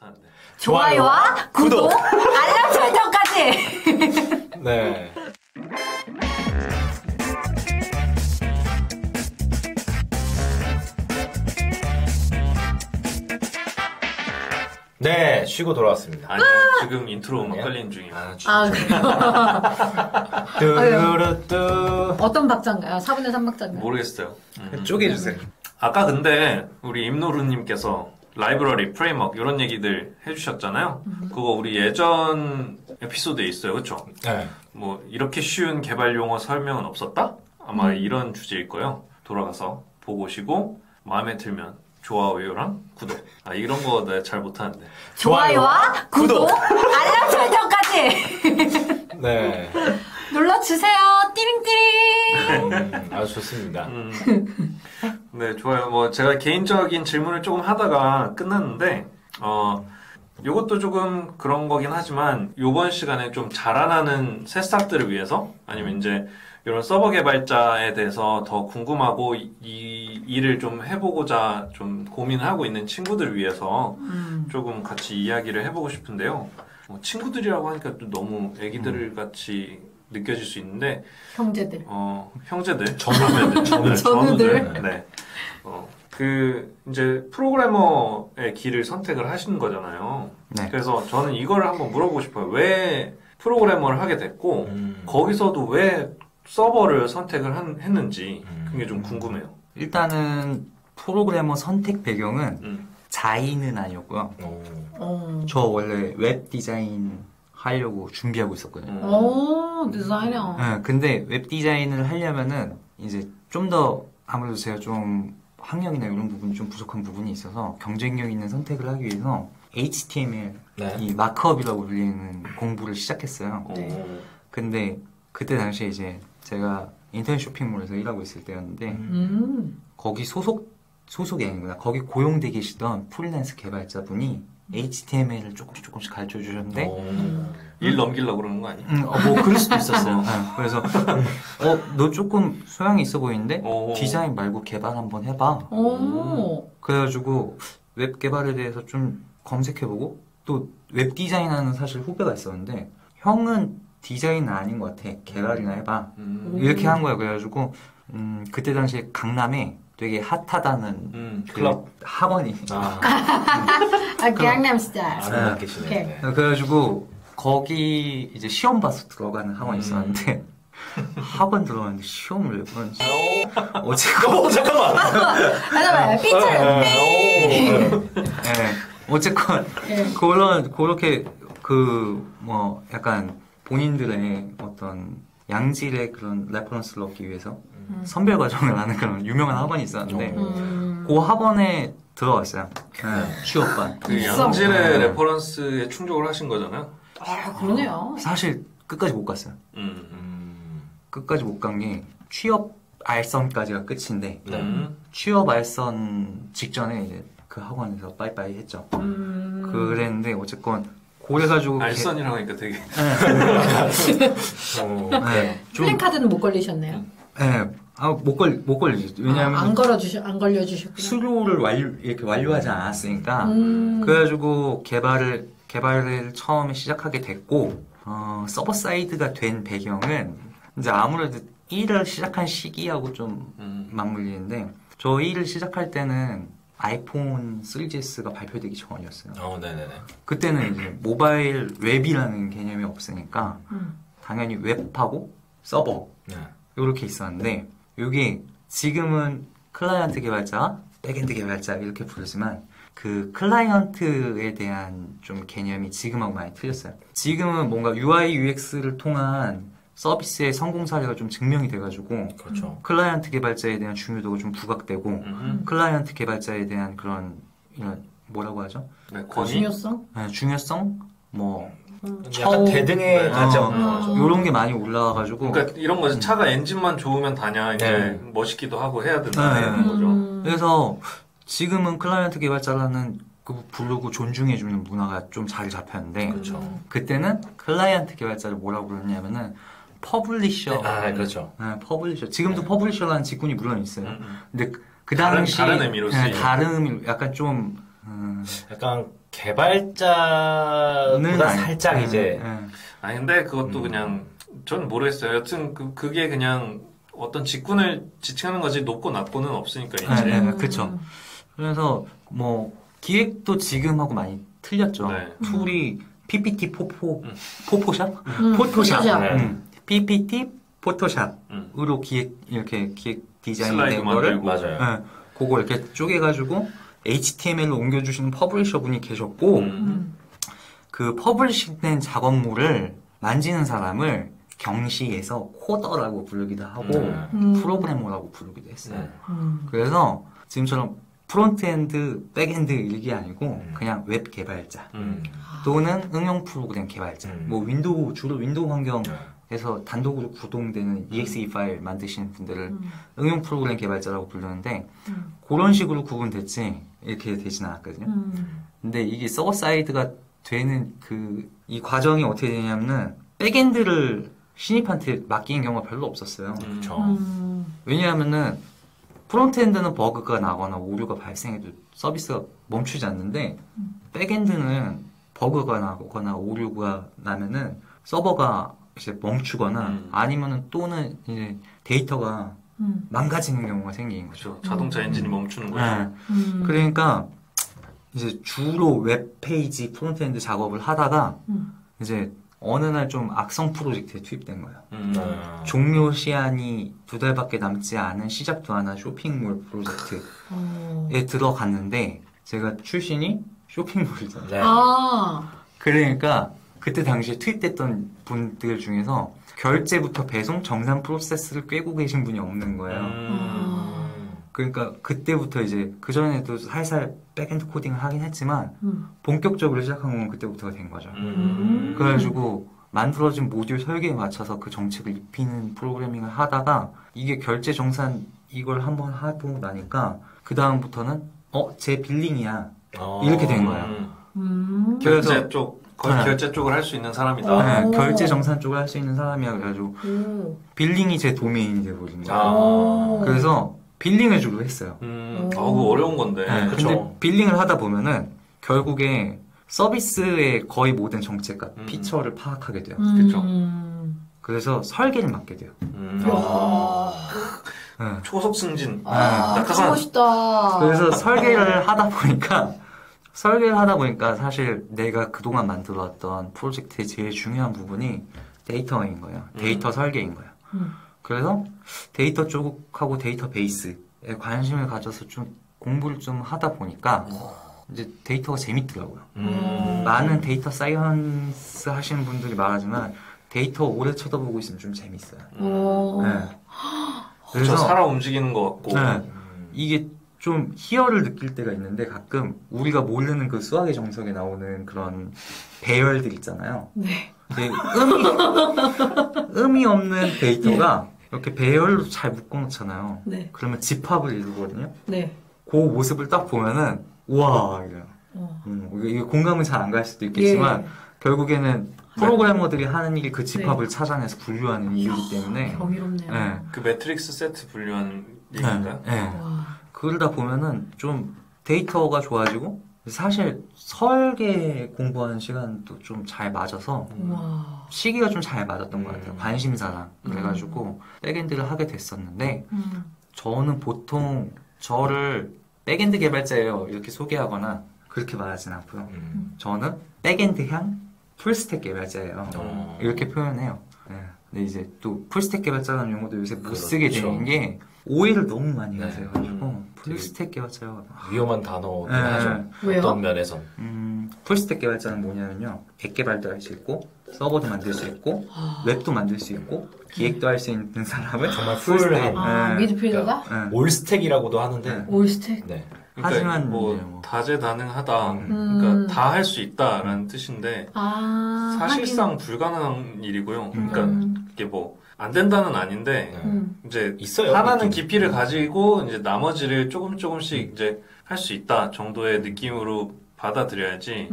못하는데. 좋아요와 구독, 알람 설정까지. 네. 네, 쉬고 돌아왔습니다. 아니요, 지금 인트로 막 걸리는 중이에요. 뚜루뚜. 어떤 박자인가요? 4분의 3 박자인가요? 모르겠어요. 쪼개주세요. 아까 근데 우리 임노루님께서 라이브러리, 프레임워크 이런 얘기들 해주셨잖아요. 그거 우리 예전 에피소드에 있어요, 그렇죠? 네. 뭐 이렇게 쉬운 개발 용어 설명은 없었다? 아마 이런 주제일 거예요. 돌아가서 보고 오시고 마음에 들면 좋아요랑 구독. 이런 거 내가 잘 못하는데. 좋아요와 구독, 알람 설정까지. 네. 눌러주세요. 띠링띠링. 아주 좋습니다. 네, 좋아요. 뭐 제가 개인적인 질문을 조금 하다가 끝났는데 요것도 조금 그런 거긴 하지만 요번 시간에 좀 자라나는 새싹들을 위해서 아니면 이제 이런 서버 개발자에 대해서 더 궁금하고 이 일을 좀 해보고자 좀 고민하고 있는 친구들 위해서 조금 같이 이야기를 해보고 싶은데요. 친구들이라고 하니까 또 너무 애기들 같이 느껴질 수 있는데 형제들. 형제들, 전우들. 네. 이제 프로그래머의 길을 선택을 하시는 거잖아요. 네. 그래서 저는 이걸 한번 물어보고 싶어요. 왜 프로그래머를 하게 됐고 거기서도 왜 서버를 선택을 했는지 그게 좀 궁금해요. 일단은 프로그래머 선택 배경은 자인은 아니었고요. 저 원래 웹 디자인 하려고 준비하고 있었거든요. 오, 디자이너. 네, 근데 웹 디자인을 하려면은 이제 좀 더 아무래도 제가 좀 학력이나 이런 부분이 좀 부족한 부분이 있어서 경쟁력 있는 선택을 하기 위해서 HTML, 네. 이 마크업이라고 불리는 공부를 시작했어요. 근데 그때 당시에 이제 제가 인터넷 쇼핑몰에서 일하고 있을 때였는데 거기 소속이 아니구나. 거기 고용돼 계시던 프리랜서 개발자분이 HTML을 조금씩 가르쳐 주셨는데 일 넘기려고 그러는 거 아니에요? 뭐 그럴 수도 있었어요. 네, 그래서 너 조금 소양이 있어 보이는데 디자인 말고 개발 한번 해봐. 그래가지고 웹 개발에 대해서 좀 검색해보고 또 웹 디자인하는 사실 후배가 있었는데 형은 디자인은 아닌 것 같아. 개발이나 해봐. 이렇게 한 거예요. 그래가지고 그때 당시에 강남에 되게 핫하다는 클럽 학원이 강남 스타일. 아는 계시네. 네. 그래가지고 거기 이제 시험 봐서 들어가는 학원이 있었는데 학원 들어갔는데 시험을 왜 보는지 잠깐만. 잠깐만, 삐쳐요. 어쨌건 그렇게 뭐 약간 본인들의 어떤 양질의 그런 레퍼런스를 얻기 위해서 선별 과정을 하는 그런 유명한 학원이 있었는데 그 학원에 들어갔어요. 취업반. 그 양질의 레퍼런스에 충족을 하신 거잖아요. 그러네요. 사실 끝까지 못 갔어요. 끝까지 못 간 게 취업 알선까지가 끝인데 취업 알선 직전에 이제 그 학원에서 빠이빠이 했죠. 그랬는데 어쨌건 그래가지고 알선이라고 하니까 되게 플랜카드는 못 걸리셨네요. 네, 못 걸리죠. 왜냐하면 안 걸려주셨구나. 수료를 이렇게 완료하지 않았으니까 그래가지고 개발을 처음에 시작하게 됐고 서버 사이드가 된 배경은 이제 아무래도 일을 시작한 시기하고 좀 맞물리는데 저 일을 시작할 때는 아이폰 3GS가 발표되기 전이었어요. 네네네. 그때는 이제 모바일 웹이라는 개념이 없으니까 당연히 웹하고 서버 이렇게 있었는데 이게 지금은 클라이언트 개발자, 백엔드 개발자 이렇게 부르지만 그 클라이언트에 대한 좀 개념이 지금하고 많이 틀렸어요. 지금은 뭔가 UI, UX를 통한 서비스의 성공 사례가 좀 증명이 돼가지고 그렇죠. 클라이언트 개발자에 대한 중요도가 좀 부각되고 클라이언트 개발자에 대한 그런 이런 뭐라고 하죠? 중요성? 네, 중요성? 뭐 약간 대등의 가정 이런 게 많이 올라와가지고 그러니까 이런 거지. 차가 엔진만 좋으면 다냐 이제 멋있기도 하고 해야 된다 이런 거죠. 그래서 지금은 클라이언트 개발자라는 그 부르고 존중해주는 문화가 좀 자리 잡혔는데 그때는 클라이언트 개발자를 뭐라고 부르냐면은 퍼블리셔. 그렇죠. 퍼블리셔. 지금도 퍼블리셔라는 직군이 물론 있어요. 근데 그 당시 다른 의미로 쓰여요. 다른 의미, 약간 좀 약간 개발자보다 살짝 이제. 아니 근데 그것도 그냥 전 모르겠어요. 여튼 그게 그냥 어떤 직군을 지칭하는 거지 높고 낮고는 없으니까 이제. 그렇죠. 그래서 뭐 기획도 지금하고 많이 틀렸죠. 네. 툴이 PPT 포토샵? PPT 포토샵으로 이렇게 기획 디자인이 된 거를 맞아요. 그거 이렇게 쪼개가지고 HTML로 옮겨주시는 퍼블리셔 분이 계셨고 그 퍼블리시된 작업물을 만지는 사람을 경시에서 코더라고 부르기도 하고 프로그래머라고 부르기도 했어요. 그래서 지금처럼 프론트엔드, 백엔드 이게 아니고 그냥 웹 개발자 또는 응용 프로그램 개발자 뭐 주로 윈도우 환경에서 단독으로 구동되는 exe 파일 만드시는 분들을 응용 프로그램 개발자라고 부르는데 그런 식으로 구분됐지 이렇게 되진 않았거든요. 근데 이게 서버 사이드가 되는 이 과정이 어떻게 되냐면은 백엔드를 신입한테 맡기는 경우가 별로 없었어요. 그렇죠. 왜냐하면은 프론트엔드는 버그가 나거나 오류가 발생해도 서비스가 멈추지 않는데 백엔드는 버그가 나거나 오류가 나면은 서버가 이제 멈추거나 아니면은 또는 이제 데이터가 망가지는 경우가 생기는 거죠. 자동차 엔진이 멈추는 거죠. 그러니까 이제 주로 웹페이지 프론트엔드 작업을 하다가 이제 어느 날 좀 악성 프로젝트에 투입된 거예요. 종료 시한이 2달밖에 남지 않은 시작도 안 한 쇼핑몰 프로젝트에 들어갔는데 제가 출신이 쇼핑몰이잖아요. 네. 그러니까 그때 당시에 투입됐던 분들 중에서 결제부터 배송 정산 프로세스를 꿰고 계신 분이 없는 거예요. 그러니까 그때부터 이제 그전에도 살살 백엔드 코딩을 하긴 했지만 본격적으로 시작한 건 그때부터가 된 거죠. 그래가지고 만들어진 모듈 설계에 맞춰서 그 정책을 입히는 프로그래밍을 하다가 이게 결제 정산 이걸 한번 하고 나니까 그 다음부터는 제 빌링이야 이렇게 된 거예요. 결제 쪽 결제 쪽을 할 수 있는 사람이다. 결제 정산 쪽을 할 수 있는 사람이야. 그래가지고 빌링이 제 도메인이 돼버린 거예요. 그래서 빌링을 주로 했어요. 그거 어려운 건데. 근데 빌링을 하다 보면은 결국에 서비스의 거의 모든 정책과 피처를 파악하게 돼요. 그렇죠. 그래서 설계를 맡게 돼요. 초속 승진. 진짜 멋있다. 그래서 설계를 하다 보니까 사실 내가 그동안 만들어왔던 프로젝트의 제일 중요한 부분이 데이터인 거예요. 데이터 설계인 거예요. 그래서 데이터 쪽하고 데이터베이스에 관심을 가져서 좀 공부를 좀 하다 보니까 이제 데이터가 재밌더라고요. 많은 데이터 사이언스 하시는 분들이 말하지만 데이터 오래 쳐다보고 있으면 좀 재밌어요. 그래서 살아 움직이는 것 같고 이게 좀 희열을 느낄 때가 있는데 가끔 우리가 모르는 그 수학의 정석에 나오는 그런 배열들 있잖아요. 네. 의미 없는 데이터가 이렇게 배열로 잘 묶어놓잖아요. 네. 그러면 집합을 이루거든요. 네. 그 모습을 딱 보면은 우와 이래요. 이게 공감은 잘 안 갈 수도 있겠지만 결국에는 프로그래머들이 하는 일이 그 집합을 찾아내서 분류하는 일이기 때문에 경이롭네요. 그 매트릭스 세트 분류한 얘기인가요? 그러다 보면은 좀 데이터가 좋아지고 사실 설계 공부하는 시간도 좀 잘 맞아서 시기가 좀 잘 맞았던 것 같아요. 관심사랑 그래가지고 백엔드를 하게 됐었는데 저는 보통 저를 백엔드 개발자예요 이렇게 소개하거나 그렇게 말하진 않고요. 저는 백엔드향 풀스택 개발자예요. 이렇게 표현해요. 근데 이제 또 풀스택 개발자라는 용어도 요새 못 쓰게 되는 게 오해를 너무 많이 하세요. 가지고 풀스택 개발자가 위험한 단어긴 하죠. 왜요? 어떤 면에선. 풀스택 개발자는 뭐냐면요. 앱 개발도 할 수 있고 서버도 만들 수 있고 웹도 만들 수 있고 기획도 할 수 있는 사람을 정말 풀한 미드필더다? 올스택이라고도 하는데 올스택? 네. 그러니까 하지만 뭐 다재다능하다. 그러니까 다 할 수 있다라는 뜻인데 사실상 불가능한 일이고요. 그러니까 이게 뭐 안 된다는 아닌데 이제 있어요. 하나는 깊이를 가지고 이제 나머지를 조금씩 이제 할 수 있다 정도의 느낌으로 받아들여야지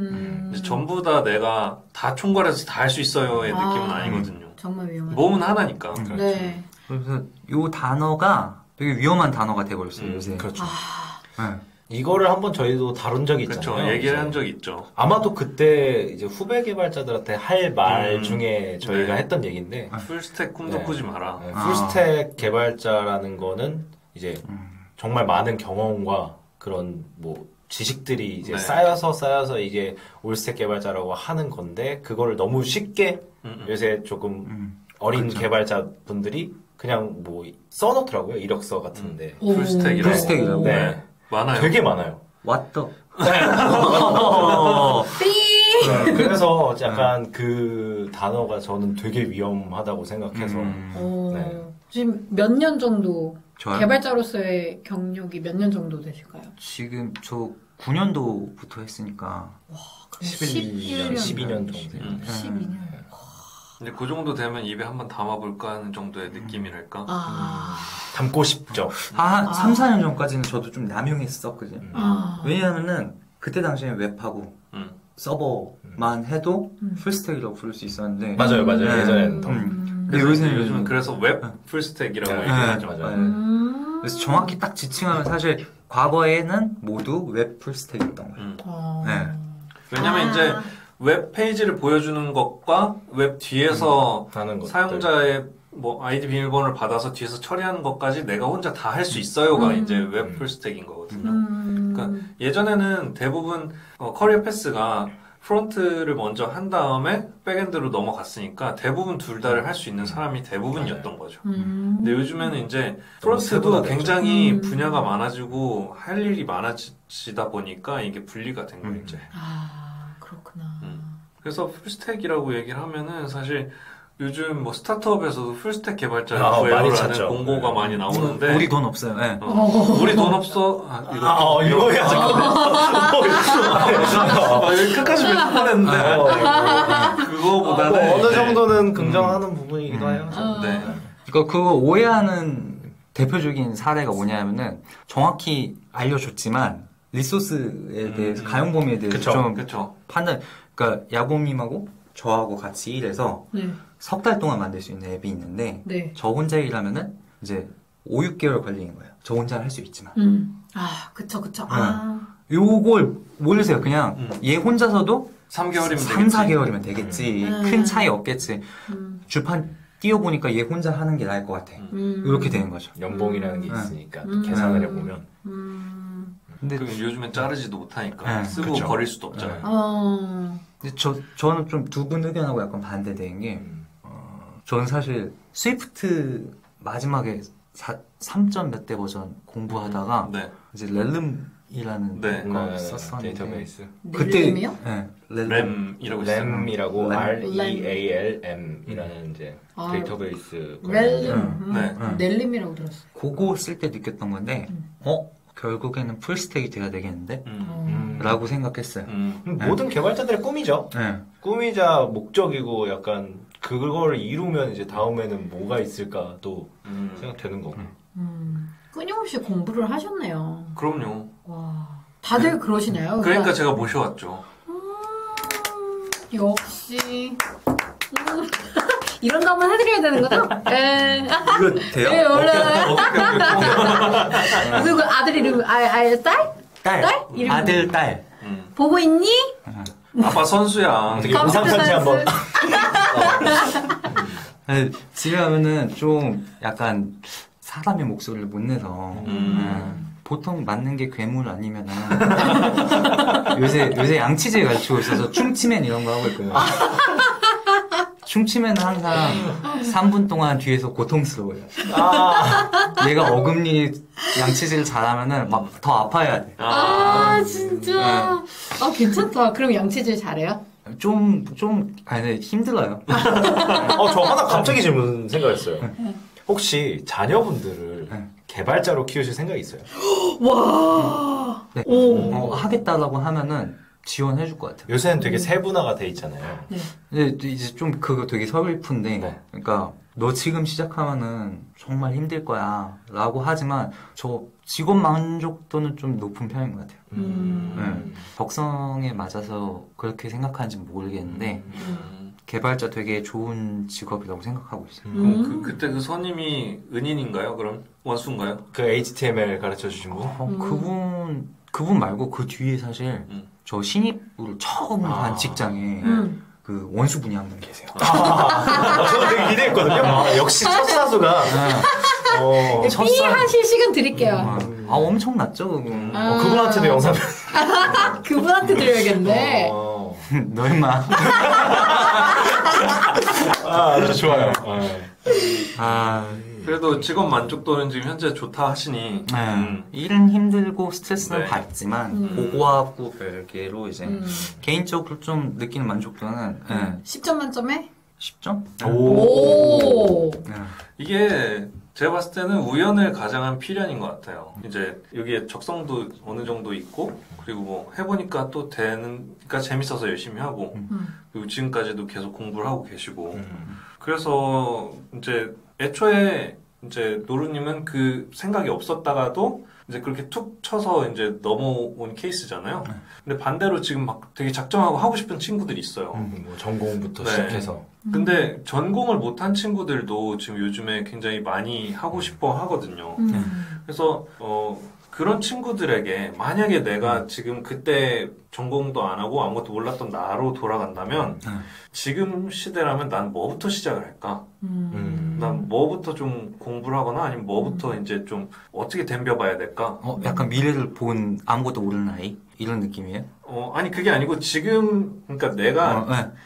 이제 전부 다 내가 다 총괄해서 다 할 수 있어요의 느낌은 아니거든요. 정말 위험하다. 몸은 하나니까. 네. 그래서 이 단어가 되게 위험한 단어가 돼버렸어요 요새. 그렇죠. 이거를 한번 저희도 다룬 적이 있잖아요. 그렇죠. 얘기를 한 적이 있죠. 아마도 그때 이제 후배 개발자들한테 할 말 중에 저희가 네. 했던 얘기인데 풀스택 꿈도 네. 꾸지 마라. 네, 풀스택 개발자라는 거는 이제 정말 많은 경험과 그런 뭐 지식들이 이제 네. 쌓여서 이게 올스택 개발자라고 하는 건데 그거를 너무 쉽게 요새 조금 어린 그렇죠. 개발자분들이 그냥 뭐 써놓더라고요. 이력서 같은데. 풀스택이라고. 풀스택이라고. 네. 많아요. 되게 많아요. 왔더. 삐! 그래서 약간 그 단어가 저는 되게 위험하다고 생각해서 네. 지금 몇 년 정도 저요? 개발자로서의 경력이 몇 년 정도 되실까요? 지금 저 9년도부터 했으니까 11년, 12년 정도. 12년. 이제 그 정도 되면 입에 한번 담아볼까 하는 정도의 느낌이랄까? 담고 싶죠. 한 3, 4년 전까지는 저도 좀 남용했었거든요. 아. 왜냐하면은 그때 당시에 웹하고 서버만 해도 풀스택이라고 부를 수 있었는데 맞아요. 네. 예전에는 더. 근데 요즘은 그래서 웹 풀스택이라고 네. 얘기하죠. 맞아요. 그래서 정확히 딱 지칭하면 사실 과거에는 모두 웹 풀스택이었던 거예요. 네. 왜냐면 이제 웹 페이지를 보여주는 것과 웹 뒤에서 하는 것들. 사용자의 뭐 아이디 비밀번호를 받아서 뒤에서 처리하는 것까지 내가 혼자 다 할 수 있어요가 이제 웹 풀스택인 거거든요. 그러니까 예전에는 대부분 커리어 패스가 프론트를 먼저 한 다음에 백엔드로 넘어갔으니까 대부분 둘 다를 할 수 있는 사람이 대부분이었던 거죠. 근데 요즘에는 이제 프론트도 굉장히 분야가 많아지고 할 일이 많아지다 보니까 이게 분리가 된 거예요, 이제. 아, 그렇구나. 그래서 풀스택이라고 얘기를 하면은 사실 요즘 뭐 스타트업에서도 풀스택 개발자 많이 구해요라는 찾죠. 공고가 많이 나오는데 우리 돈 없어요. 네. 우리 돈 없어. 이거 해야 여기 끝까지 몇 뻔했는데 그거보다는 어느 이제 정도는 긍정하는 부분이기도 해요. 네. 그러니까 그거 오해하는 대표적인 사례가 뭐냐면은 정확히 알려줬지만 리소스에 대해서 가용 범위에 대해서 그쵸, 좀 그쵸. 판단. 그러니까 야곰님하고 저하고 같이 일해서 네. 석 달 동안 만들 수 있는 앱이 있는데 네. 저 혼자 일하면은 이제 5, 6개월 걸리는 거예요. 저 혼자 할 수 있지만. 아, 그쵸. 요걸 모르세요. 그냥 얘 혼자서도 3개월이면 3, 4개월이면 되겠지. 큰 차이 없겠지. 주판 띄워보니까 얘 혼자 하는 게 나을 것 같아. 이렇게 되는 거죠. 연봉이라는 게 있으니까 또 계산을 해보면. 근데 요즘엔 자르지도 못하니까 네, 쓰고 그쵸. 버릴 수도 없잖아요. 근데 저는 좀 두 분 의견하고 약간 반대되는 게 저는 사실 스위프트 마지막에 3점 몇 대 버전 공부하다가 네. 이제 렐름이라는 네. 거 썼었는데 데이터베이스. 렐름이요? 네, 램이라고 있어요. 램이라고 램. REALM이라는 이제 아, 데이터베이스. 렐름. 네. 넬림이라고 들었어. 그거 쓸 때 느꼈던 건데 결국에는 풀스택이 돼야 되겠는데? 라고 생각했어요. 모든 개발자들의 꿈이죠. 네. 꿈이자 목적이고 약간 그걸 이루면 이제 다음에는 뭐가 있을까도 생각되는 거고. 끊임없이 공부를 하셨네요. 그럼요. 와, 다들 그러시나요? 그러니까 제가 모셔왔죠. 역시. 이런 거 한번 해드려야 되는 거죠? 네. 이거 돼요? 네, 원래. 누구 아들 이름, 딸? 딸. 이름 아들, 딸. 보고 있니? 아빠 선수야. 되게 우상편지 한번. 집에 가면은 좀 약간 사람의 목소리를 못 내서 보통 맞는 게 괴물 아니면은 요새 양치질 가르치고 있어서 충치맨 이런 거 하고 있거든요. 충치맨은 항상 3분 동안 뒤에서 고통스러워요. 얘가 어금니 양치질 잘하면은 막 더 아파야 돼. 진짜. 괜찮다. 그럼 양치질 잘해요? 아니, 힘들어요. 저 하나 갑자기 질문 생각했어요. 혹시 자녀분들을 개발자로 키우실 생각이 있어요? 와. 네. 하겠다라고 하면은 지원해줄 것 같아요. 요새는 되게 세분화가 돼 있잖아요. 네. 근데 이제 좀 그거 되게 서글픈데, 네. 그러니까 너 지금 시작하면은 정말 힘들 거야 라고 하지만 저 직업 만족도는 좀 높은 편인 것 같아요. 적성에 맞아서 그렇게 생각하는지 모르겠는데 개발자 되게 좋은 직업이라고 생각하고 있어요. 그럼 그때 그 선임이 은인인가요? 그럼 원수인가요? 그 HTML 가르쳐 주신 분? 그분 그분 말고 그 뒤에 사실 저 신입으로 처음 한 직장에 그 원수분이 한 분 계세요. 저도 되게 기대했거든요. 역시 첫 사수가. 삐 하실 시간 드릴게요. 엄청났죠, 그분. 그분한테도 영상. 그분한테 드려야겠네. 너 임마. 아주 좋아요. 그래도 직업 만족도는 지금 현재 좋다 하시니. 일은 힘들고 스트레스는 네. 받지만 그거하고 별개로 이제 개인적으로 좀 느끼는 만족도는 10점 만점에? 10점? 오. 이게 제가 봤을 때는 우연을 가장한 필연인 것 같아요. 이제 여기에 적성도 어느 정도 있고 그리고 뭐 해보니까 또 되니까 재밌어서 열심히 하고 그리고 지금까지도 계속 공부를 하고 계시고 그래서 이제 애초에 이제 노루님은 그 생각이 없었다가도 이제 그렇게 툭 쳐서 이제 넘어온 케이스잖아요. 근데 반대로 지금 막 되게 작정하고 하고 싶은 친구들이 있어요. 뭐 전공부터 네. 시작해서. 근데 전공을 못한 친구들도 지금 요즘에 굉장히 많이 하고 싶어 하거든요. 그래서 그런 친구들에게 만약에 내가 지금 그때 전공도 안 하고 아무것도 몰랐던 나로 돌아간다면 지금 시대라면 난 뭐부터 시작을 할까? 난 뭐부터 좀 공부를 하거나 아니면 뭐부터 이제 좀 어떻게 덤벼봐야 될까? 약간 미래를 본 아무것도 모르는 아이? 이런 느낌이에요? 아니 그게 아니고 지금 그러니까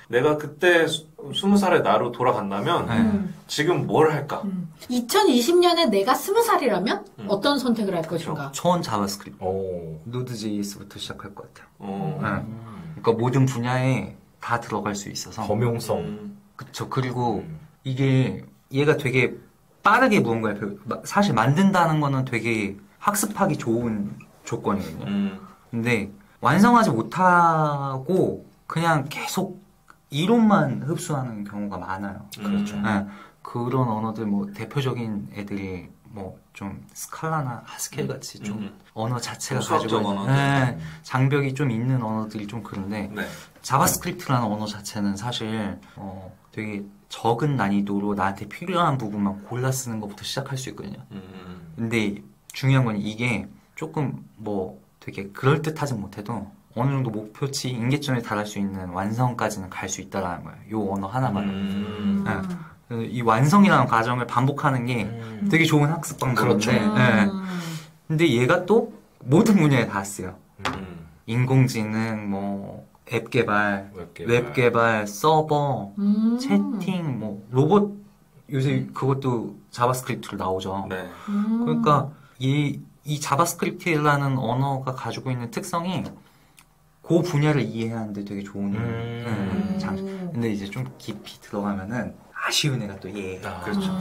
내가 그때 20살의 나로 돌아간다면 지금 뭘 할까? 2020년에 내가 20살이라면 어떤 선택을 할 것인가? 처음 자바스크립트. 노드.js부터 시작할 것 같아요. 그러니까 모든 분야에 다 들어갈 수 있어서. 범용성. 그쵸. 그리고 이게 얘가 되게 빠르게 무언가를 사실 만든다는 거는 되게 학습하기 좋은 조건이거든요. 근데 완성하지 못하고 그냥 계속 이론만 흡수하는 경우가 많아요. 그렇죠. 그런 언어들 뭐 대표적인 애들이 뭐 좀 스칼라나 하스켈 같이 좀 언어 자체가 가지고 있는 장벽이 좀 있는 언어들이 좀 그런데 자바스크립트라는 언어 자체는 사실 되게 적은 난이도로 나한테 필요한 부분만 골라 쓰는 것부터 시작할 수 있거든요. 근데 중요한 건 이게 조금 뭐 되게 그럴듯하지 못해도 어느 정도 목표치, 임계점에 달할 수 있는 완성까지는 갈 수 있다라는 거예요. 요 언어 하나만은. 이 완성이라는 과정을 반복하는 게 되게 좋은 학습 방법인데 그렇죠. 근데 얘가 또 모든 분야에 다 쓰여. 인공지능, 뭐 앱 개발, 웹 개발, 서버, 채팅, 뭐 로봇 요새 그것도 자바스크립트로 나오죠. 그러니까 이 자바스크립트라는 언어가 가지고 있는 특성이 그 분야를 이해하는데 되게 좋은 장점. 근데 이제 좀 깊이 들어가면은 아쉬운 애가 또 얘예요. 그렇죠.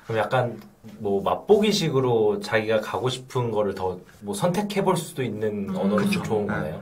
그럼 약간 뭐 맛보기식으로 자기가 가고 싶은 거를 더 뭐 선택해 볼 수도 있는 언어는 좋은 거네요.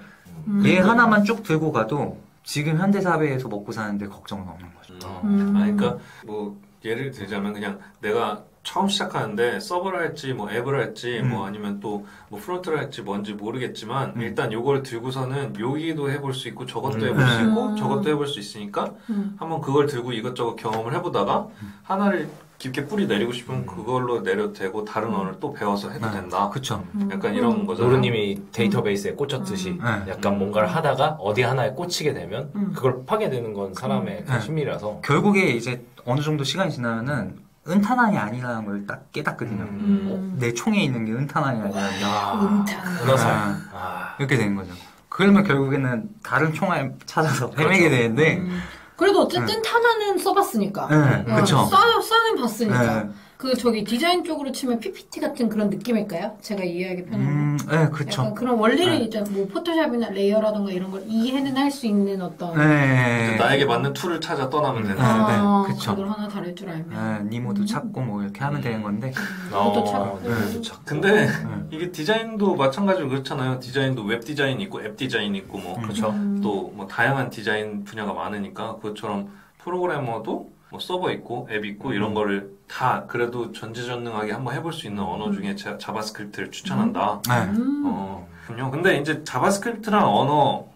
얘 하나만 쭉 들고 가도 지금 현대 사회에서 먹고 사는데 걱정은 없는 거죠. 그러니까 뭐 예를 들자면 그냥 내가 처음 시작하는데 서버를 할지 뭐 앱을 할지 뭐 아니면 또 뭐 프론트를 할지 뭔지 모르겠지만 일단 요걸 들고서는 여기도 해볼 수 있고 저것도 해볼 수 있고 저것도 해볼 수 있으니까 한번 그걸 들고 이것저것 경험을 해보다가 하나를 깊게 뿌리 내리고 싶으면 그걸로 내려도 되고 다른 언어를 또 배워서 해도 된다. 그쵸. 약간 이런 거죠. 노루님이 데이터베이스에 꽂혔듯이 약간 뭔가를 하다가 어디 하나에 꽂히게 되면 그걸 파게 되는 건 사람의 그 심리라서 결국에 이제 어느 정도 시간이 지나면은 은탄환이 아니라는 걸 딱 깨닫거든요. 내 총에 있는 게 은탄환이 아니라 은하살. 이렇게 되는 거죠. 그러면 결국에는 다른 총알 찾아서 헤매게 되는데 그래도 어쨌든 탄환은 써봤으니까. 그쵸. 써는 봤으니까. 그 저기 디자인 쪽으로 치면 PPT 같은 그런 느낌일까요? 제가 이해하기 편한. 네, 그쵸. 약간 그런 원리를 이제 뭐 포토샵이나 레이어라든가 이런 걸 이해는 할 수 있는 어떤. 나에게 맞는 툴을 찾아 떠나면 된다. 그쵸. 그걸 하나 다룰 줄 알면. 니모도 찾고 뭐 이렇게 하면 되는 건데. 그것도 찾고. 근데 이게 디자인도 마찬가지로 그렇잖아요. 디자인도 웹 디자인 있고 앱 디자인 있고 뭐 그렇죠. 또 뭐 다양한 디자인 분야가 많으니까 그것처럼 프로그래머도 뭐 서버 있고 앱 있고 이런 거를 다 그래도 전지전능하게 한번 해볼 수 있는 언어 중에 자바스크립트를 추천한다. 그렇군요. 근데 이제 자바스크립트란 언어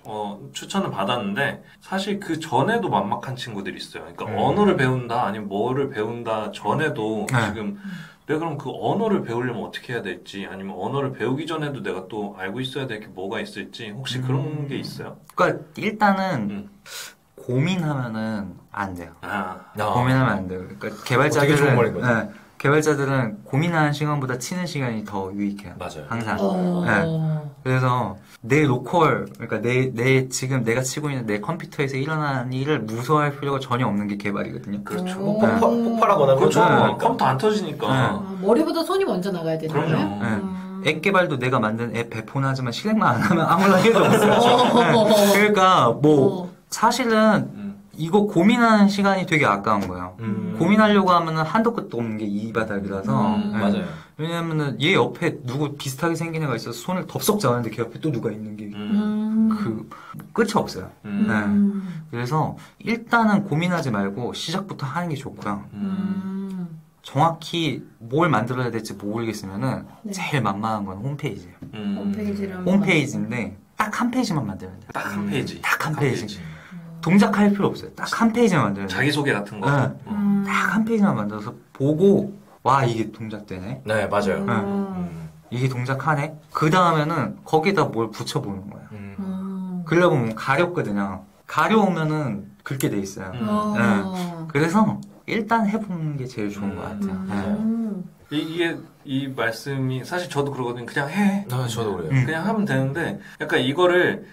추천을 받았는데 사실 그 전에도 만막한 친구들이 있어요. 그러니까 언어를 배운다 아니면 뭐를 배운다 전에도 지금 내가 그럼 그 언어를 배우려면 어떻게 해야 될지 아니면 언어를 배우기 전에도 내가 또 알고 있어야 될 게 뭐가 있을지 혹시 그런 게 있어요? 그러니까 일단은 고민하면은 안 돼요. 고민하면 안 돼요. 그러니까 되게 좋은 말인 거죠. 네, 개발자들은 고민하는 시간보다 치는 시간이 더 유익해요. 맞아요. 항상. 네. 그래서 내 로컬, 그러니까 내 지금 내가 치고 있는 내 컴퓨터에서 일어나는 일을 무서워할 필요가 전혀 없는 게 개발이거든요. 그렇죠. 폭발하거나 그렇죠. 컴퓨터 안 터지니까. 머리보다 손이 먼저 나가야 되는 거예요? 앱 개발도 내가 만든 앱 배포는 하지만 실행만 안 하면 아무런 일도 없어요. 그러니까 뭐 사실은 이거 고민하는 시간이 되게 아까운 거예요. 고민하려고 하면은 한도 끝도 없는 게 이 바닥이라서. 맞아요. 왜냐면은 얘 옆에 누구 비슷하게 생긴 애가 있어서 손을 덥석 잡았는데 걔 옆에 또 누가 있는 게 끝이 없어요. 네. 그래서 일단은 고민하지 말고 시작부터 하는 게 좋고요. 정확히 뭘 만들어야 될지 모르겠으면은 제일 만만한 건 홈페이지예요. 홈페이지인데 딱 한 페이지만 만들면 돼요. 딱 한 페이지. 딱 한 페이지. 동작할 필요 없어요. 딱 한 페이지만 만들면 돼요. 자기소개 같은 거. 딱 한 페이지만 만들어서 보고 와 이게 동작되네. 네, 맞아요. 이게 동작하네. 그 다음에는 거기다 뭘 붙여보는 거예요. 그러려면 가렵거든요. 가려우면은 긁게 돼 있어요. 네. 그래서 일단 해보는 게 제일 좋은 것 같아요. 이 말씀이 사실 저도 그러거든요. 그냥 해. 저도 그래요. 그냥 하면 되는데 약간 이거를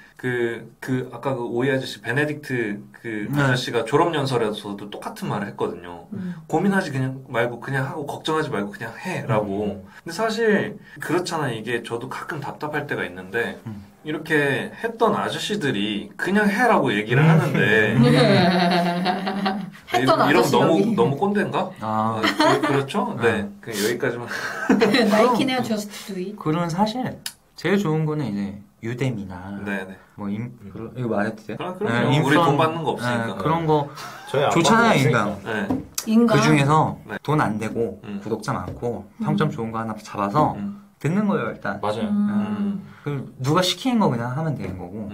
아까 그 오이 아저씨 베네딕트 아저씨가 졸업연설에서도 똑같은 말을 했거든요. 고민하지 그냥 말고 그냥 하고 걱정하지 말고 그냥 해라고. 근데 사실 그렇잖아요. 이게 저도 가끔 답답할 때가 있는데 이렇게 했던 아저씨들이 그냥 해라고 얘기를 하는데 이러면 너무 꼰대인가? 그렇죠? 네. 여기까지만. 나이키네요, just do it. 그러면 사실 제일 좋은 거는 이제 유데미나 네네. 뭐 이거 말해도 돼요? 그럼 우리 돈 받는 거 없으니까. 그런 거 좋잖아요, 인강. 네. 그 중에서 돈 안 되고 구독자 많고 평점 좋은 거 하나 잡아서 듣는 거예요, 일단. 맞아요. 누가 시키는 거 그냥 하면 되는 거고.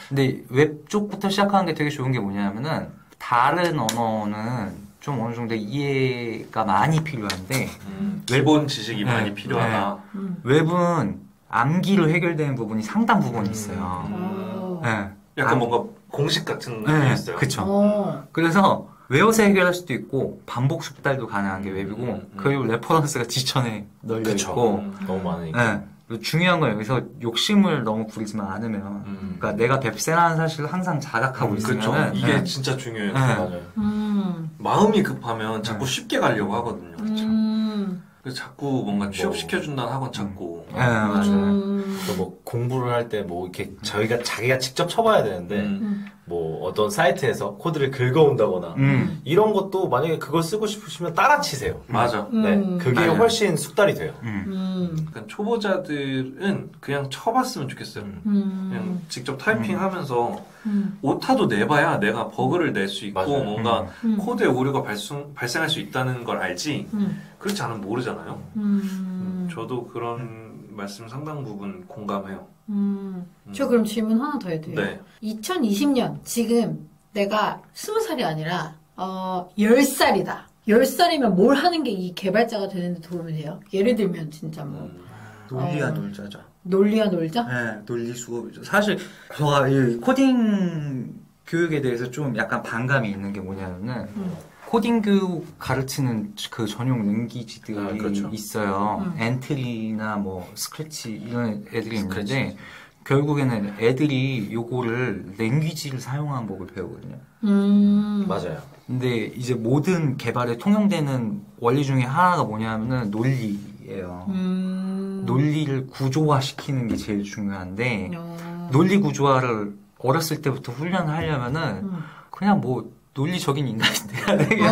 근데 웹 쪽부터 시작하는 게 되게 좋은 게 뭐냐면은 다른 언어는 좀 어느 정도 이해가 많이 필요한데 기본 지식이 많이 필요하다. 웹은 암기로 해결되는 부분이 상당 부분 있어요. 약간 뭔가 공식 같은 게 있어요. 그렇죠. 그래서 외워서 해결할 수도 있고 반복 숙달도 가능한 게 웹이고 그리고 레퍼런스가 지천에 널려 있고 너무 많으니까. 중요한 건 여기서 욕심을 너무 부리지만 않으면 그러니까 내가 뱁새라는 사실을 항상 자각하고 있으면 이게 진짜 중요해요. 맞아요. 마음이 급하면 자꾸 쉽게 가려고 하거든요. 그래서 자꾸 뭔가 취업시켜준다는 학원 찾고. 맞아요. 뭐 공부를 할 때 뭐 이렇게 자기가 직접 쳐봐야 되는데 뭐 어떤 사이트에서 코드를 긁어온다거나 이런 것도 만약에 그걸 쓰고 싶으시면 따라 치세요. 맞아. 네, 그게 훨씬 숙달이 돼요. 그러니까 초보자들은 그냥 쳐봤으면 좋겠어요. 그냥 직접 타이핑하면서 오타도 내봐야 내가 버그를 낼 수 있고 맞아요. 뭔가 코드에 오류가 발생할 수 있다는 걸 알지. 그렇지 않으면 모르잖아요. 저도 그런 말씀 상당 부분 공감해요. 저 그럼 질문 하나 더 해도 돼요? 네. 2020년 지금 내가 20살이 아니라 10살이다. 10살이면 뭘 하는 게 이 개발자가 되는데 도움이 돼요? 예를 들면 진짜 뭐 논리야 놀자죠. 논리야 놀자? 네, 논리 수업이죠. 사실 제가 이 코딩 교육에 대해서 좀 약간 반감이 있는 게 뭐냐면은 코딩 교육 가르치는 그 전용 랭귀지들이 그렇죠. 있어요. 엔트리나 뭐 스크래치 이런 애들이 있는데 결국에는 애들이 요거를 랭귀지를 사용하는 법을 배우거든요. 맞아요. 근데 이제 모든 개발에 통용되는 원리 중에 하나가 뭐냐면은 논리예요. 논리를 구조화시키는 게 제일 중요한데 논리 구조화를 어렸을 때부터 훈련을 하려면은 그냥 뭐 논리적인 인간이 돼야 되게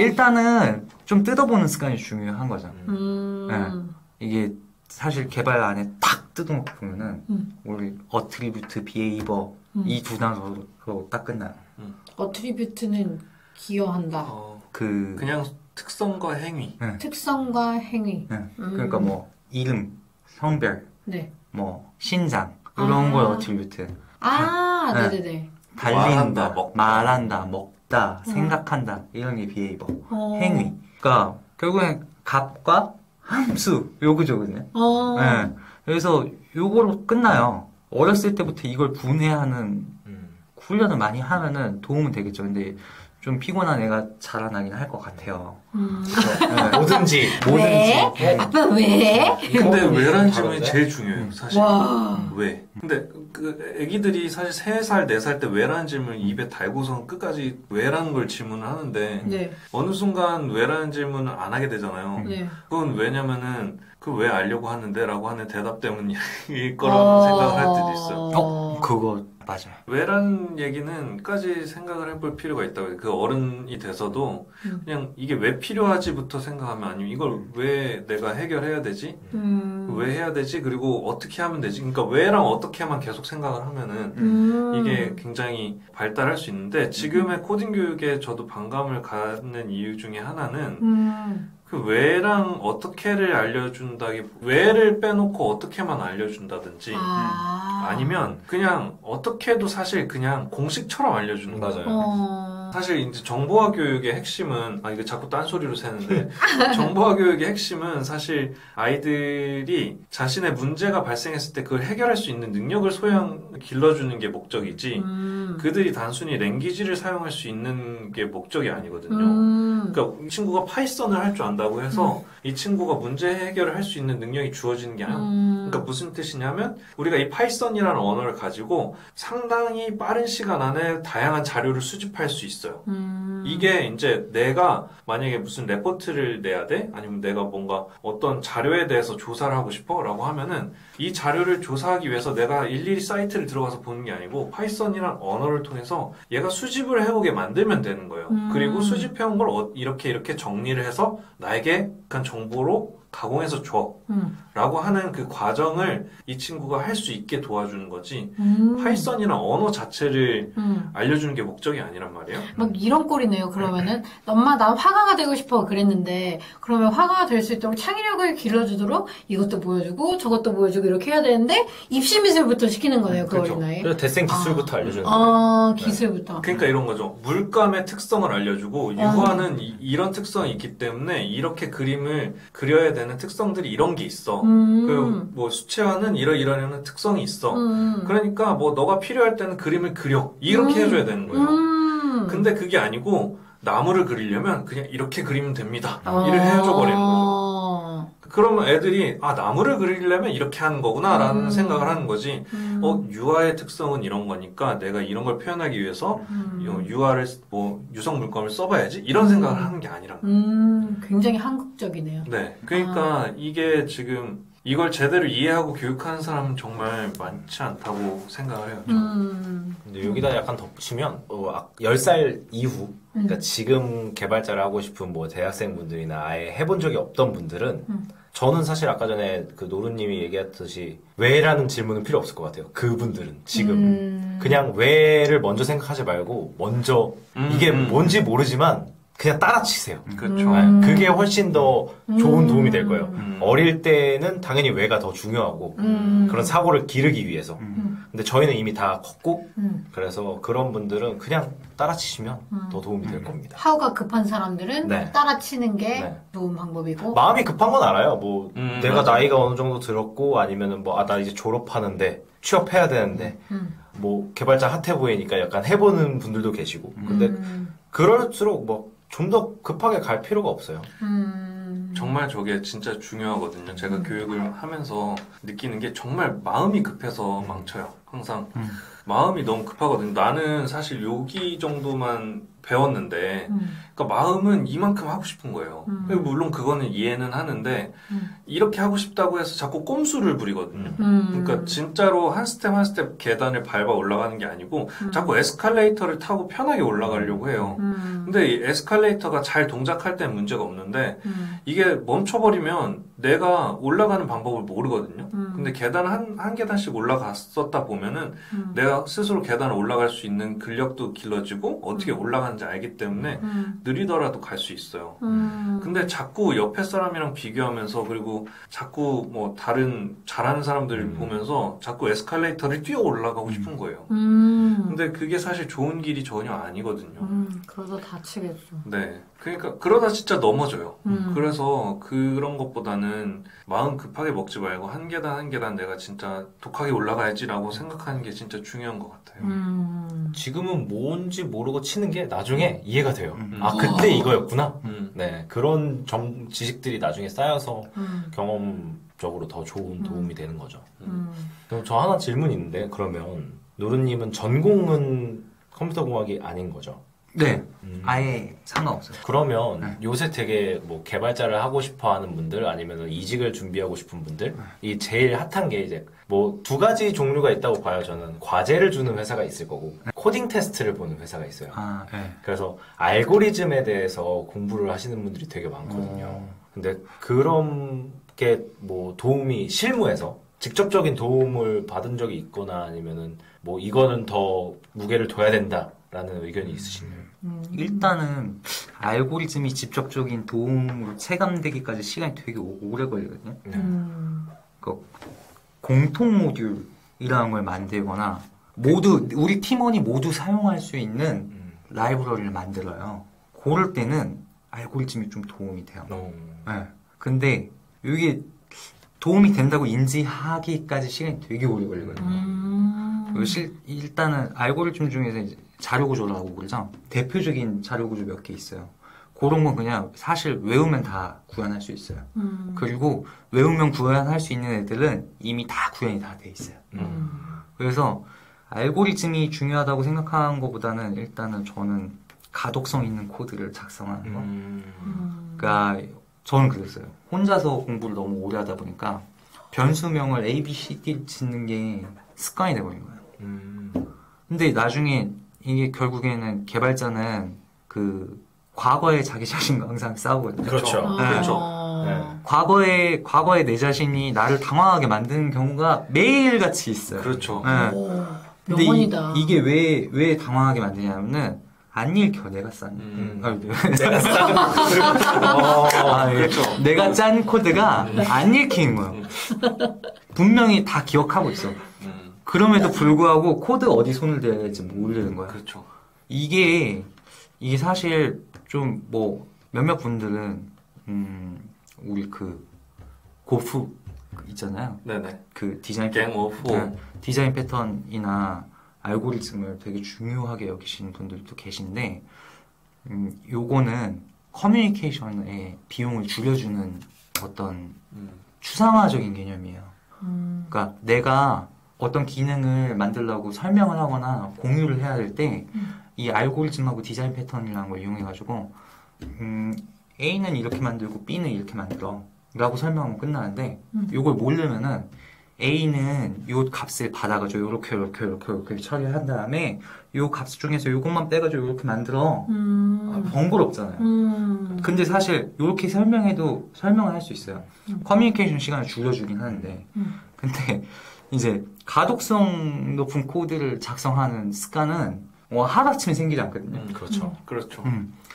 일단은 좀 뜯어보는 습관이 중요한 거죠. 네. 이게 사실 개발 안에 탁 뜯어놓고 보면은 우리 어트리뷰트, 비헤이버 이 두 단어로 딱 끝나요. 어트리뷰트는 기여한다. 그냥 특성과 행위. 네. 특성과 행위. 네. 그러니까 뭐 이름, 성별, 네. 뭐 신장 이런 걸 어트리뷰트. 네네네. 달린다, 말한다, 먹다, 생각한다 이런 게 비헤이버. 행위. 그러니까 결국엔 값과 함수 요거거든요. 네. 그래서 요거로 끝나요. 어렸을 때부터 이걸 분해하는 훈련을 많이 하면은 도움은 되겠죠. 근데 좀 피곤한 애가 자라나긴 할 것 같아요. 네. 뭐든지. 왜? 아빠 왜? 근데 왜라는 질문이 제일 중요해요, 사실. 와. 왜? 근데 그 애기들이 사실 3살, 4살 때 왜라는 질문을 입에 달고선 끝까지 왜라는 걸 질문을 하는데 네. 어느 순간 왜라는 질문을 안 하게 되잖아요. 네. 그건 왜냐면은 그 왜 알려고 하는데? 라고 하는 대답 때문일 거라고 생각을 할 때도 있어요. 그거 맞아요. 왜라는 얘기는까지 생각을 해볼 필요가 있다고. 그 어른이 돼서도 그냥 이게 왜 필요하지부터 생각하면 아니면 이걸 왜 내가 해결해야 되지? 왜 해야 되지? 그리고 어떻게 하면 되지? 그러니까 왜랑 어떻게만 계속 생각을 하면은 이게 굉장히 발달할 수 있는데 지금의 코딩 교육에 저도 반감을 갖는 이유 중에 하나는 그 왜랑 어떻게를 알려준다기 왜를 빼놓고 어떻게만 알려준다든지 아니면 그냥 어떻게도 사실 그냥 공식처럼 알려주는 거죠. 사실 이제 정보화 교육의 핵심은 이게 자꾸 딴소리로 새는데 정보화 교육의 핵심은 사실 아이들이 자신의 문제가 발생했을 때 그걸 해결할 수 있는 능력을 길러주는 게 목적이지 그들이 단순히 랭귀지를 사용할 수 있는 게 목적이 아니거든요. 그러니까 이 친구가 파이썬을 할 줄 안다고 해서 이 친구가 문제 해결을 할 수 있는 능력이 주어지는 게 아니야. 그러니까 무슨 뜻이냐면 우리가 이 파이썬이라는 언어를 가지고 상당히 빠른 시간 안에 다양한 자료를 수집할 수 있어요. 이게 이제 내가 만약에 무슨 레포트를 내야 돼? 아니면 내가 뭔가 어떤 자료에 대해서 조사를 하고 싶어? 라고 하면은 이 자료를 조사하기 위해서 내가 일일이 사이트를 들어가서 보는 게 아니고 파이썬이란 언어를 통해서 얘가 수집을 해오게 만들면 되는 거예요. 그리고 수집해온 걸 이렇게 정리를 해서 나에게 약간 정보로 가공해서 줘. 라고 하는 그 과정을 이 친구가 할 수 있게 도와주는 거지 파이썬이나 언어 자체를 알려주는 게 목적이 아니란 말이에요. 막 이런 꼴이네요. 그러면은 엄마 나 화가가 되고 싶어 그랬는데 그러면 화가가 될 수 있도록 창의력을 길러주도록 이것도 보여주고 저것도 보여주고 이렇게 해야 되는데 입시 미술부터 시키는 거네요. 그 어린 나이에. 그래서 데생 기술부터 알려주는 거예요. 기술부터. 그러니까 이런 거죠. 물감의 특성을 알려주고 유화는 이런 특성이 있기 때문에 이렇게 그림을 그려야 되는 특성들이 이런 게 있어. 그 뭐 수채화는 이러이러한 특성이 있어. 그러니까 뭐 너가 필요할 때는 그림을 그려. 이렇게 해줘야 되는 거예요. 근데 그게 아니고 나무를 그리려면 그냥 이렇게 그리면 됩니다. 이를 해줘 버리는 거죠. 그러면 애들이 나무를 그리려면 이렇게 하는 거구나 라는 생각을 하는 거지. 유화의 특성은 이런 거니까 내가 이런 걸 표현하기 위해서 유화를 유성 물감을 써봐야지 이런 생각을 하는 게 아니란 거예요. 굉장히 한국적이네요. 네, 그러니까 이게 지금 이걸 제대로 이해하고 교육하는 사람은 정말 많지 않다고 생각을 해요. 근데 여기다 약간 덧붙이면 10살 이후 그러니까 지금 개발자를 하고 싶은 뭐 대학생분들이나 아예 해본 적이 없던 분들은 저는 사실 아까 전에 그 노루님이 얘기했듯이 왜라는 질문은 필요 없을 것 같아요. 그분들은 지금 그냥 왜를 먼저 생각하지 말고 먼저 이게 뭔지 모르지만 그냥 따라치세요. 그렇죠. 그게 훨씬 더 좋은 도움이 될 거예요. 어릴 때는 당연히 왜가 더 중요하고 그런 사고를 기르기 위해서. 근데 저희는 이미 다 컸고 그래서 그런 분들은 그냥 따라치시면 더 도움이 될 겁니다. 하우가 급한 사람들은 네. 따라치는 게 좋은 방법이고 마음이 급한 건 알아요. 뭐 내가 맞아. 나이가 어느 정도 들었고 아니면은 나 이제 졸업하는데 취업해야 되는데 뭐 개발자 핫해 보이니까 약간 해보는 분들도 계시고 근데 그럴수록 좀 더 급하게 갈 필요가 없어요. 정말 저게 진짜 중요하거든요. 제가 교육을 하면서 느끼는 게 정말 마음이 급해서 망쳐요. 항상 마음이 너무 급하거든요. 나는 사실 여기 정도만 배웠는데 그러니까 마음은 이만큼 하고 싶은 거예요. 물론 그거는 이해는 하는데 이렇게 하고 싶다고 해서 자꾸 꼼수를 부리거든요. 그러니까 진짜로 한 스텝 한 스텝 계단을 밟아 올라가는 게 아니고 자꾸 에스컬레이터를 타고 편하게 올라가려고 해요. 근데 이 에스컬레이터가 잘 동작할 때는 문제가 없는데 이게 멈춰버리면 내가 올라가는 방법을 모르거든요. 근데 계단 한 계단씩 올라갔었다 보면은 내가 스스로 계단을 올라갈 수 있는 근력도 길러지고 어떻게 올라가는 하는지 알기 때문에 느리더라도 갈 수 있어요. 근데 자꾸 옆에 사람이랑 비교하면서 그리고 자꾸 뭐 다른 잘하는 사람들을 보면서 자꾸 에스컬레이터를 뛰어 올라가고 싶은 거예요. 근데 그게 사실 좋은 길이 전혀 아니거든요. 그러다 다치겠죠. 네. 그러니까 그러다 진짜 넘어져요. 그래서 그런 것보다는 마음 급하게 먹지 말고 한 계단 한 계단 내가 진짜 독하게 올라가야지라고 생각하는 게 진짜 중요한 것 같아요. 지금은 뭔지 모르고 치는 게 나중에 이해가 돼요. 아, 그때 이거였구나. 네, 그런 지식들이 나중에 쌓여서 경험적으로 더 좋은 도움이 되는 거죠. 그럼 저 하나 질문이 있는데, 그러면 노루님은 전공은 컴퓨터공학이 아닌 거죠? 네, 아예 상관없어요. 그러면 네. 요새 되게 뭐 개발자를 하고 싶어 하는 분들, 아니면 이직을 준비하고 싶은 분들, 이 제일 핫한 게 이제 뭐 두 가지 종류가 있다고 봐요. 저는 과제를 주는 회사가 있을 거고, 코딩 테스트를 보는 회사가 있어요. 아, 네. 그래서 알고리즘에 대해서 공부를 하시는 분들이 되게 많거든요. 근데 그런 게 뭐 도움이 실무에서 직접적인 도움을 받은 적이 있거나 아니면은 뭐 이거는 더 무게를 둬야 된다라는 의견이 있으신가요? 일단은 알고리즘이 직접적인 도움으로 체감되기까지 시간이 되게 오래 걸리거든요. 그 공통 모듈이라는 걸 만들거나 모두 우리 팀원이 모두 사용할 수 있는 라이브러리를 만들어요. 그럴 때는 알고리즘이 좀 도움이 돼요. 네. 근데 이게 도움이 된다고 인지하기까지 시간이 되게 오래 걸리거든요. 일단은 알고리즘 중에서 이제 자료구조라고 그러죠. 대표적인 자료구조 몇 개 있어요. 그런 건 그냥 사실 외우면 다 구현할 수 있어요. 그리고 외우면 구현할 수 있는 애들은 이미 다 구현이 다 돼 있어요. 그래서 알고리즘이 중요하다고 생각하는 것보다는 일단은 저는 가독성 있는 코드를 작성하는 거. 그러니까 저는 그랬어요. 혼자서 공부를 너무 오래 하다 보니까 변수명을 A, B, C, D 짓는 게 습관이 돼버린 거예요. 근데 나중에 이게 결국에는 개발자는 그 과거의 자기 자신과 항상 싸우거든요. 그렇죠. 네. 그렇죠. 네. 과거에 내 자신이 나를 당황하게 만드는 경우가 매일같이 있어요. 그렇죠. 네. 근데 명언이다. 이게 왜 당황하게 만드냐면은 안 읽혀, 내가 싼. 내가 싸는 그렇죠. 내가 짠 코드가 안 읽히는 거야. 분명히 다 기억하고 있어. 그럼에도 불구하고 코드 어디 손을 대야 될지 모르는 거야. 그렇죠. 이게 사실 좀 뭐 몇몇 분들은 우리 그 고프 있잖아요. 네네. 그 디자인 갱 오브 4. 디자인 패턴이나 알고리즘을 되게 중요하게 여기시는 분들도 계신데 요거는 커뮤니케이션의 비용을 줄여주는 어떤 추상화적인 개념이에요. 그러니까 내가 어떤 기능을 만들려고 설명을 하거나 공유를 해야 될 때 이 알고리즘하고 디자인 패턴이라는 걸 이용해가지고 A는 이렇게 만들고 B는 이렇게 만들어 라고 설명하면 끝나는데 요걸 모르면은 A는 요 값을 받아가지고 요렇게 처리한 다음에 요 값 중에서 요것만 빼가지고 요렇게 만들어. 번거롭잖아요. 근데 사실 요렇게 설명해도 설명을 할 수 있어요. 커뮤니케이션 시간을 줄여주긴 하는데 근데 이제 가독성 높은 코드를 작성하는 습관은 하루아침에 생기지 않거든요. 그렇죠. 그렇죠.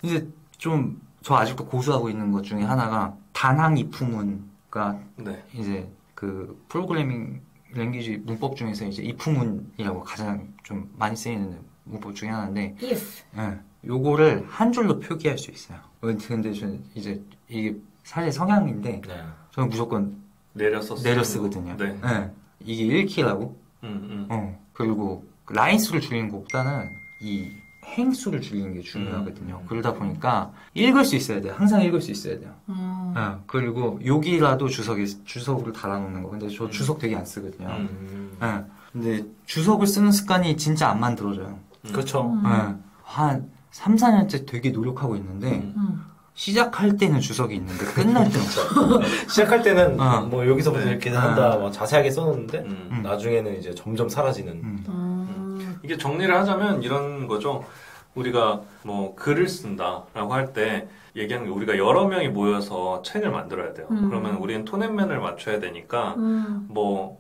이제 좀 저 아직도 고수하고 있는 것 중에 하나가 단항 if문가 네. 이제 그 프로그래밍 랭귀지 문법 중에서 이제 if문이라고 가장 좀 많이 쓰이는 문법 중에 하나인데 if. 예, 요거를 한 줄로 표기할 수 있어요. 근데 저는 이제 이게 사실 성향인데 네. 저는 무조건 내려 쓰거든요. 네. 예, 이게 읽히라고. 그리고 라인 수를 줄이는 것보다는 이 행수를 줄이는 게 중요하거든요. 그러다 보니까 읽을 수 있어야 돼요. 항상 읽을 수 있어야 돼요. 그리고 여기라도 주석을 달아놓는 거. 근데 저 주석 되게 안 쓰거든요. 근데 주석을 쓰는 습관이 진짜 안 만들어져요. 그렇죠. 한 3, 4년째 되게 노력하고 있는데 시작할 때는 주석이 있는데 끝날 때는 없어요. 시작할 때는 뭐 여기서부터 이렇게 한다 뭐 자세하게 써놓는데 나중에는 이제 점점 사라지는. 이게 정리를 하자면 이런 거죠. 우리가 뭐 글을 쓴다라고 할 때 얘기하는 게 우리가 여러 명이 모여서 책을 만들어야 돼요. 그러면 우리는 톤앤맨을 맞춰야 되니까 뭐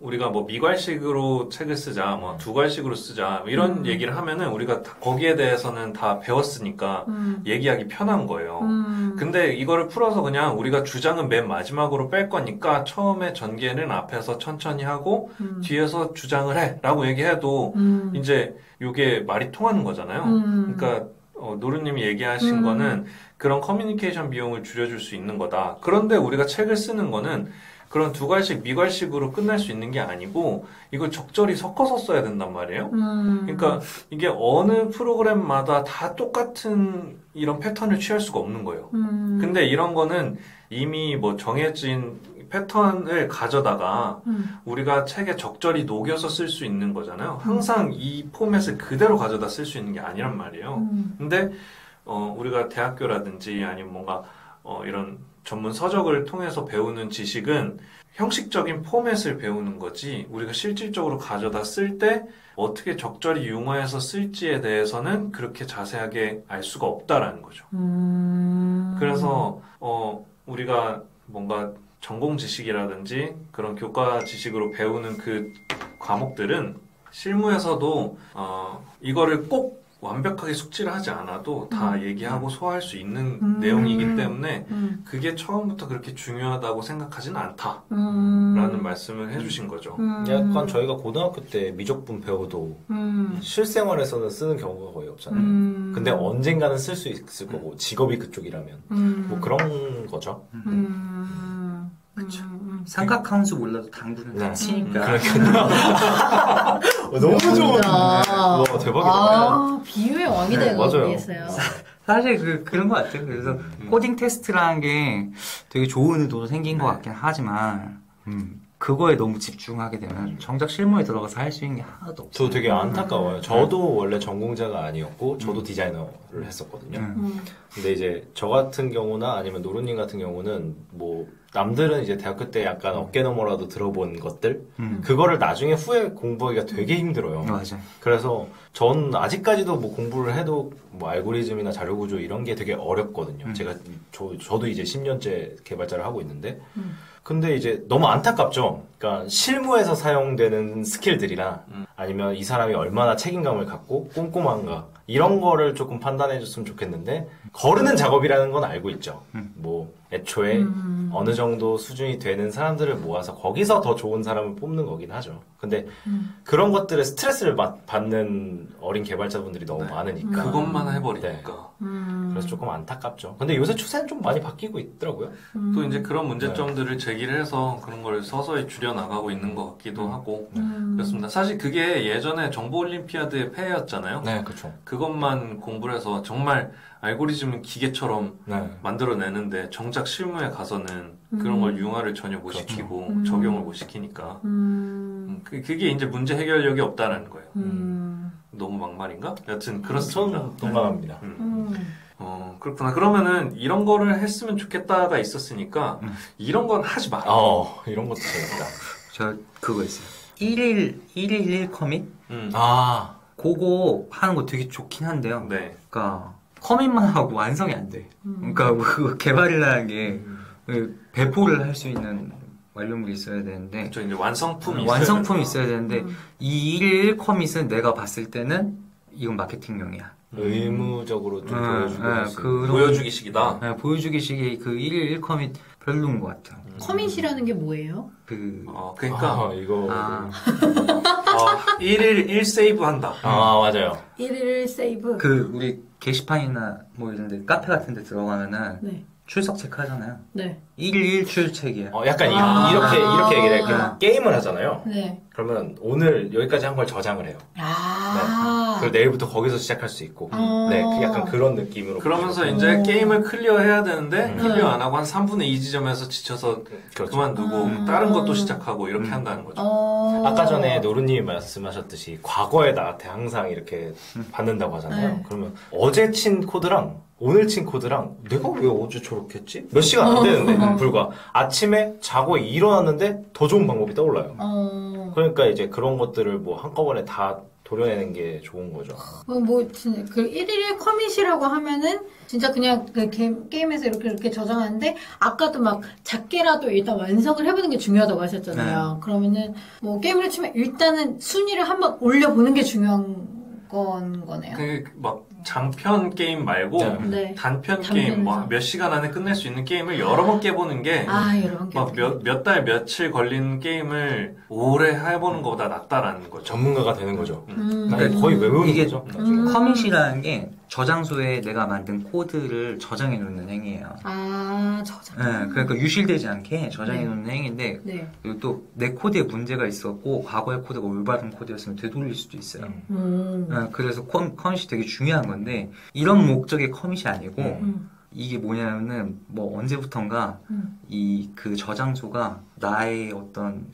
우리가 뭐 미괄식으로 책을 쓰자, 뭐 두괄식으로 쓰자, 이런 얘기를 하면은 우리가 거기에 대해서는 다 배웠으니까 얘기하기 편한 거예요. 근데 이거를 풀어서 그냥 우리가 주장은 맨 마지막으로 뺄 거니까 처음에 전개는 앞에서 천천히 하고 뒤에서 주장을 해 라고 얘기해도 이제 이게 말이 통하는 거잖아요. 그러니까 노루님이 얘기하신 거는 그런 커뮤니케이션 비용을 줄여줄 수 있는 거다. 그런데 우리가 책을 쓰는 거는 그런 두괄식, 미괄식으로 끝날 수 있는 게 아니고 이걸 적절히 섞어서 써야 된단 말이에요. 그러니까 이게 어느 프로그램마다 다 똑같은 이런 패턴을 취할 수가 없는 거예요. 근데 이런 거는 이미 뭐 정해진 패턴을 가져다가 우리가 책에 적절히 녹여서 쓸 수 있는 거잖아요. 항상 이 포맷을 그대로 가져다 쓸 수 있는 게 아니란 말이에요. 근데 우리가 대학교라든지 아니면 뭔가 이런 전문 서적을 통해서 배우는 지식은 형식적인 포맷을 배우는 거지 우리가 실질적으로 가져다 쓸 때 어떻게 적절히 융화해서 쓸지에 대해서는 그렇게 자세하게 알 수가 없다라는 거죠. 그래서 우리가 뭔가 전공 지식이라든지 그런 교과 지식으로 배우는 그 과목들은 실무에서도 이거를 꼭 완벽하게 숙지를 하지 않아도 다 얘기하고 소화할 수 있는 내용이기 때문에 그게 처음부터 그렇게 중요하다고 생각하지는 않다라는 말씀을 해주신 거죠. 약간 저희가 고등학교 때 미적분 배워도 실생활에서는 쓰는 경우가 거의 없잖아요. 근데 언젠가는 쓸 수 있을 거고 직업이 그쪽이라면 뭐 그런 거죠. 그쵸. 삼각함수 몰라도 당구는 다 치니까. 너무 좋은. 와, 대박이다. 비유의 왕이 되겠어요. 사실 그런 것 같아요. 그래서 코딩 테스트라는 게 되게 좋은 의도도 생긴 것 같긴 하지만, 그거에 너무 집중하게 되면 정작 실무에 들어가서 할 수 있는 게 하나도 없어요. 저 되게 안타까워요. 저도 원래 전공자가 아니었고, 저도 디자이너를 했었거든요. 근데 이제 저 같은 경우나 아니면 노루님 같은 경우는 뭐, 남들은 이제 대학교 때 약간 어깨너머라도 들어본 것들 그거를 나중에 후에 공부하기가 되게 힘들어요. 맞아요. 그래서 전 아직까지도 뭐 공부를 해도 뭐 알고리즘이나 자료구조 이런 게 되게 어렵거든요. 저도 이제 10년째 개발자를 하고 있는데 근데 이제 너무 안타깝죠. 그러니까 실무에서 사용되는 스킬들이나 아니면 이 사람이 얼마나 책임감을 갖고 꼼꼼한가 이런 거를 조금 판단해 줬으면 좋겠는데 거르는 작업이라는 건 알고 있죠. 뭐 애초에 어느 정도 수준이 되는 사람들을 모아서 거기서 더 좋은 사람을 뽑는 거긴 하죠. 근데 그런 것들에 스트레스를 받는 어린 개발자분들이 너무 많으니까 그것만 해버리니까 그래서 조금 안타깝죠. 근데 요새 추세는 좀 많이 바뀌고 있더라고요. 또 이제 그런 문제점들을 제기를 해서 그런 걸 서서히 줄여나가고 있는 것 같기도 하고 그렇습니다. 사실 그게 예전에 정보올림피아드의 폐해였잖아요. 네, 그렇죠. 그것만 공부를 해서 정말 알고리즘은 기계처럼 만들어내는데 정작 실무에 가서는 그런 걸 융화를 전혀 못 시키고 적용을 못 시키니까 그게 이제 문제 해결력이 없다라는 거예요. 너무 막말인가? 여튼 그렇습니다. 저는 동감합니다. 그렇구나. 그러면은 이런 거를 했으면 좋겠다가 있었으니까 이런 건 하지 마. 이런 것도 재밌다. 저 그거 있어요. 111 커밋? 그거 하는 거 되게 좋긴 한데요. 네. 그러니까 커밋만 하고 완성이 안 돼. 그러니까 그 개발이라는 게 배포를 할 수 있는 완료물이 있어야 되는데 저 이제 완성품이 있어야 되는데 이 111 커밋은 내가 봤을 때는 이건 마케팅용이야. 의무적으로 좀 보여주기식이다. 네, 보여주기식의 그 111 커밋 별로인 것 같아요. 커밋이라는 게 뭐예요? 그러니까 이거 1일 1세이브 한다. 맞아요. 1일 세이브. 우리 게시판이나 뭐 이런데 카페 같은데 들어가면은 출석 체크하잖아요. 네. 1일 출첵이야. 약간 이렇게 얘기를 해요. 게임을 하잖아요. 네. 그러면 오늘 여기까지 한 걸 저장을 해요. 네. 그리고 내일부터 거기서 시작할 수 있고. 네, 약간 그런 느낌으로. 그러면서 이제 게임을 클리어해야 되는데 클리어 안 하고 한 3분의 2 지점에서 지쳐서 그만두고 다른 것도 시작하고 이렇게 한다는 거죠. 아까 전에 노루님이 말씀하셨듯이 과거에 나한테 항상 이렇게 받는다고 하잖아요. 그러면 어제 친 코드랑 오늘 친 코드랑 내가 왜 어제 저렇게 했지? 몇 시간 안 되는데 불과 아침에 자고 일어났는데 더 좋은 방법이 떠올라요. 그러니까 이제 그런 것들을 뭐 한꺼번에 다 도려내는 게 좋은 거죠. 뭐, 그 1일 커밋이라고 하면은, 진짜 그냥 그 게임에서 이렇게 저장하는데, 아까도 막 작게라도 일단 완성을 해보는 게 중요하다고 하셨잖아요. 그러면은, 뭐, 게임을 치면 일단은 순위를 한번 올려보는 게 중요한 거네요. 막, 장편 게임 말고 네. 단편 게임 몇 시간 안에 끝낼 수 있는 게임을 여러 번 깨보는 게 여러 번 깨보는 몇 달 며칠 걸리는 게임을 오래 해보는 것보다 낫다라는 거죠. 전문가가 되는 거죠. 그러니까 거의 외우는 이게 거죠. 커밋이라는 게 저장소에 내가 만든 코드를 저장해 놓는 행위예요. 저장. 네, 그러니까 유실되지 않게 저장해 놓는 행위인데 네. 그리고 또 내 코드에 문제가 있었고 과거의 코드가 올바른 코드였으면 되돌릴 수도 있어요. 네, 그래서 커밋이 되게 중요한 건데 이런 목적의 커밋이 아니고 이게 뭐냐면은 뭐 언제부턴가 이 그 저장소가 나의 어떤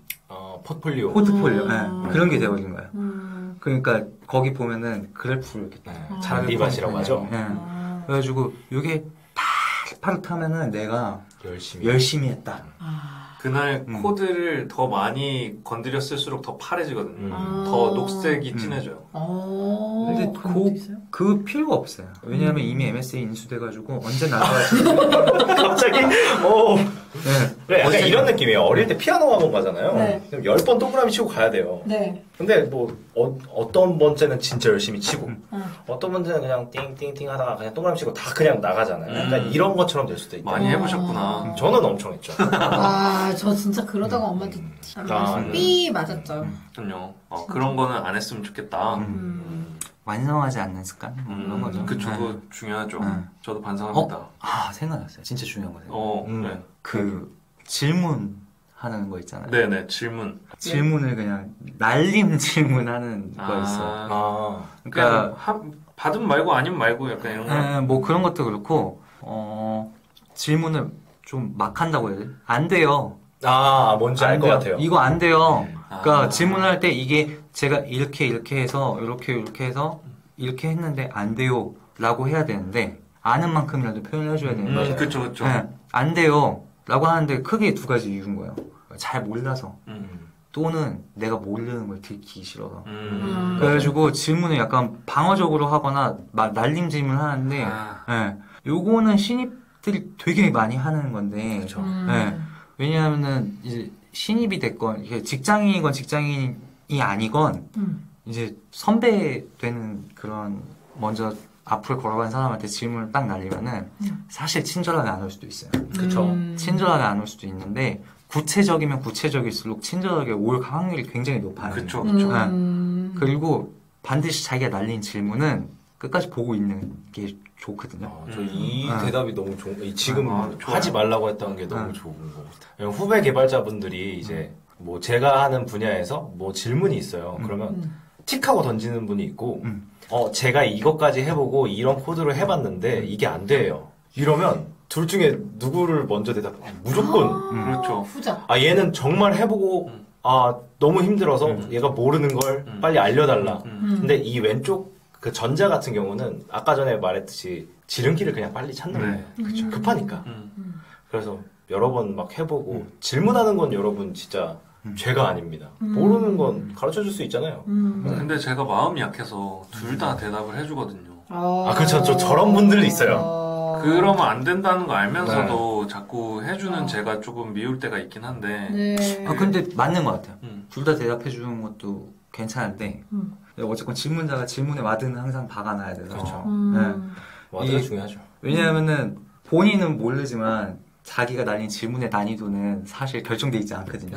포트폴리오 네, 그런 게 되어버린 거예요. 그러니까 거기 보면은 그래프를 이렇게 잔디밭이라고 하죠. 네. 그래가지고 이게 파릇하면은 내가 열심히 했다. 그날 코드를 더 많이 건드렸을수록 더 파래지거든요. 더 녹색이 진해져요. 근데 그 필요가 없어요. 왜냐하면 이미 MSA 인수돼가지고 언제 나가야지. 갑자기? 네. 그래, 약간 이런 느낌이에요. 어릴 때 피아노 학원 가잖아요. 네. 10번 동그라미 치고 가야 돼요. 네. 근데 뭐 어떤 번째는 진짜 열심히 치고 어떤 번째는 그냥 띵띵띵 하다가 그냥 동그라미 치고 다 그냥 나가잖아요. 약간 이런 것처럼 될 수도 있다. 많이 해보셨구나. 저는 엄청 했죠. 저 진짜 그러다가 엄마한테 삐 맞았죠. 그럼요. 그런 거는 안 했으면 좋겠다. 완성하지 않는 습관? 그런 거죠. 그쵸, 그거 중요하죠. 저도 반성합니다. 생각났어요. 진짜 중요한 거세요. 네. 그 질문하는 거 있잖아요. 네네, 질문. 질문을 그냥 날림 질문하는 거 있어요. 그러니까 받음 말고 아님 말고 약간 이런 거. 뭐 그런 것도 그렇고 질문을 좀 막 한다고 해야 돼? 안 돼요. 뭔지 알 것 같아요. 이거 안 돼요. 그러니까 질문할 때 이게 제가 이렇게 해서 이렇게 해서 이렇게 했는데 안 돼요 라고 해야 되는데 아는 만큼이라도 표현을 해줘야 되는 거죠. 그쵸. 네, 안 돼요 라고 하는데 크게 두 가지 이유인 거예요. 잘 몰라서 또는 내가 모르는 걸 듣기 싫어서. 그래가지고 질문을 약간 방어적으로 하거나 날림 질문을 하는데 요거는 신입들이 되게 많이 하는 건데 왜냐하면은 이제 신입이 됐건 이게 직장인이건 직장인이 아니건 이제 선배 되는 그런 먼저 앞을 걸어간 사람한테 질문을 딱 날리면은 사실 친절하게 안 올 수도 있어요. 그쵸. 친절하게 안 올 수도 있는데 구체적이면 구체적일수록 친절하게 올 확률이 굉장히 높아요. 그쵸. 그리고 반드시 자기가 날린 질문은 끝까지 보고 있는 게 좋거든요. 저 이 대답이 너무 좋은, 지금 하지 말라고 했던 게 너무 좋은 것 같아요. 후배 개발자분들이 이제 뭐 제가 하는 분야에서 뭐 질문이 있어요. 그러면 틱하고 던지는 분이 있고, 제가 이것까지 해보고 이런 코드를 해봤는데 이게 안 돼요. 이러면 둘 중에 누구를 먼저 무조건. 그렇죠. 후자. 얘는 정말 해보고, 너무 힘들어서 얘가 모르는 걸 빨리 알려달라. 근데 이 왼쪽 그 전자 같은 경우는 아까 전에 말했듯이 지름길을 그냥 빨리 찾는 거예요. 그쵸. 급하니까. 그래서 여러 번 막 해보고 질문하는 건 여러분 진짜 죄가 아닙니다. 모르는 건 가르쳐 줄 수 있잖아요. 근데 제가 마음이 약해서 둘 다 대답을 해주거든요. 그렇죠. 저런 분들이 있어요. 그러면 안 된다는 거 알면서도 자꾸 해주는 제가 조금 미울 때가 있긴 한데. 근데 맞는 것 같아요. 둘 다 대답해 주는 것도 괜찮은데 어쨌건 질문자가 질문의 와드는 항상 박아놔야 돼서. 그렇죠. 와드가 중요하죠. 왜냐하면은 본인은 모르지만 자기가 날린 질문의 난이도는 사실 결정돼 있지 않거든요.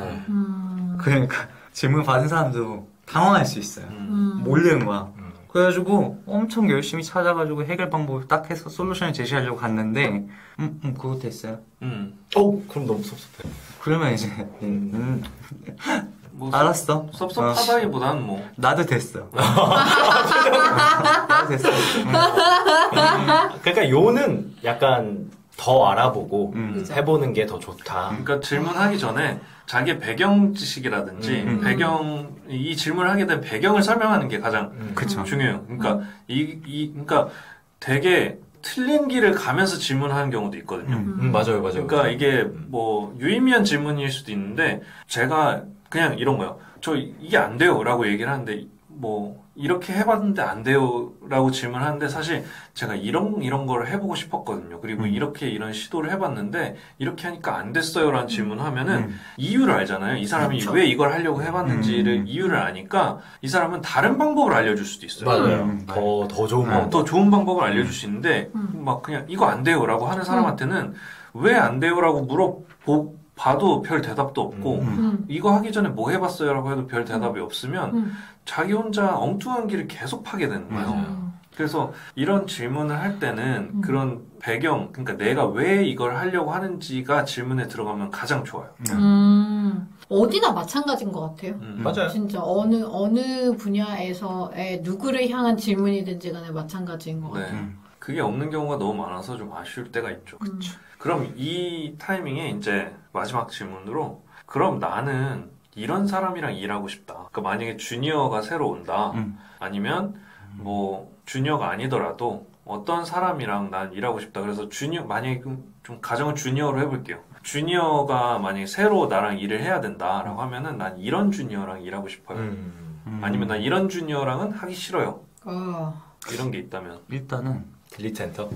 그러니까 질문 받은 사람도 당황할 수 있어요. 모르는 거야. 그래가지고 엄청 열심히 찾아가지고 해결 방법을 딱 해서 솔루션을 제시하려고 갔는데 그거 됐어요. 그럼 너무 섭섭해. 그러면 이제 뭐 알았어. 섭섭하다기보다는 뭐 나도 됐어. 나도 됐어. 그러니까 요는 약간 더 알아보고 해보는 게 더 좋다. 그러니까 질문하기 전에 자기의 배경 지식이라든지 이 질문을 하게 된 배경을 설명하는 게 가장 중요해요. 그러니까 그러니까 되게 틀린 길을 가면서 질문하는 경우도 있거든요. 맞아요. 그러니까 이게 뭐 유의미한 질문일 수도 있는데 제가 그냥 이런 거요. 저 이게 안 돼요라고 얘기를 하는데 뭐 이렇게 해봤는데 안 돼요라고 질문하는데 사실 제가 이런 거를 해보고 싶었거든요. 그리고 이런 시도를 해봤는데 이렇게 하니까 안 됐어요라는 질문하면은 이유를 알잖아요. 이 사람이 그렇죠. 왜 이걸 하려고 해봤는지를 이유를 아니까 이 사람은 다른 방법을 알려줄 수도 있어요. 맞아요. 더 좋은 방법. 더 좋은 방법을 알려줄 수 있는데 막 그냥 이거 안 돼요라고 하는 사람한테는 왜 안 돼요라고 봐도 별 대답도 없고 이거 하기 전에 뭐 해봤어요라고 해도 별 대답이 없으면 자기 혼자 엉뚱한 길을 계속 파게 되는 거예요. 그래서 이런 질문을 할 때는 그런 배경, 그러니까 내가 왜 이걸 하려고 하는지가 질문에 들어가면 가장 좋아요. 어디나 마찬가지인 것 같아요. 맞아요. 진짜 어느 분야에서의 누구를 향한 질문이든지 간에 마찬가지인 것 같아요. 네. 그게 없는 경우가 너무 많아서 좀 아쉬울 때가 있죠. 그럼 이 타이밍에 이제 마지막 질문으로 그럼 나는 이런 사람이랑 일하고 싶다. 그러니까 만약에 주니어가 새로 온다. 아니면 뭐 주니어가 아니더라도 어떤 사람이랑 난 일하고 싶다. 그래서 만약에 좀 가정을 주니어로 해볼게요. 주니어가 만약에 새로 나랑 일을 해야 된다라고 하면은 난 이런 주니어랑 일하고 싶어요. 아니면 난 이런 주니어랑은 하기 싫어요. 이런 게 있다면 일단은 딜리트 엔터.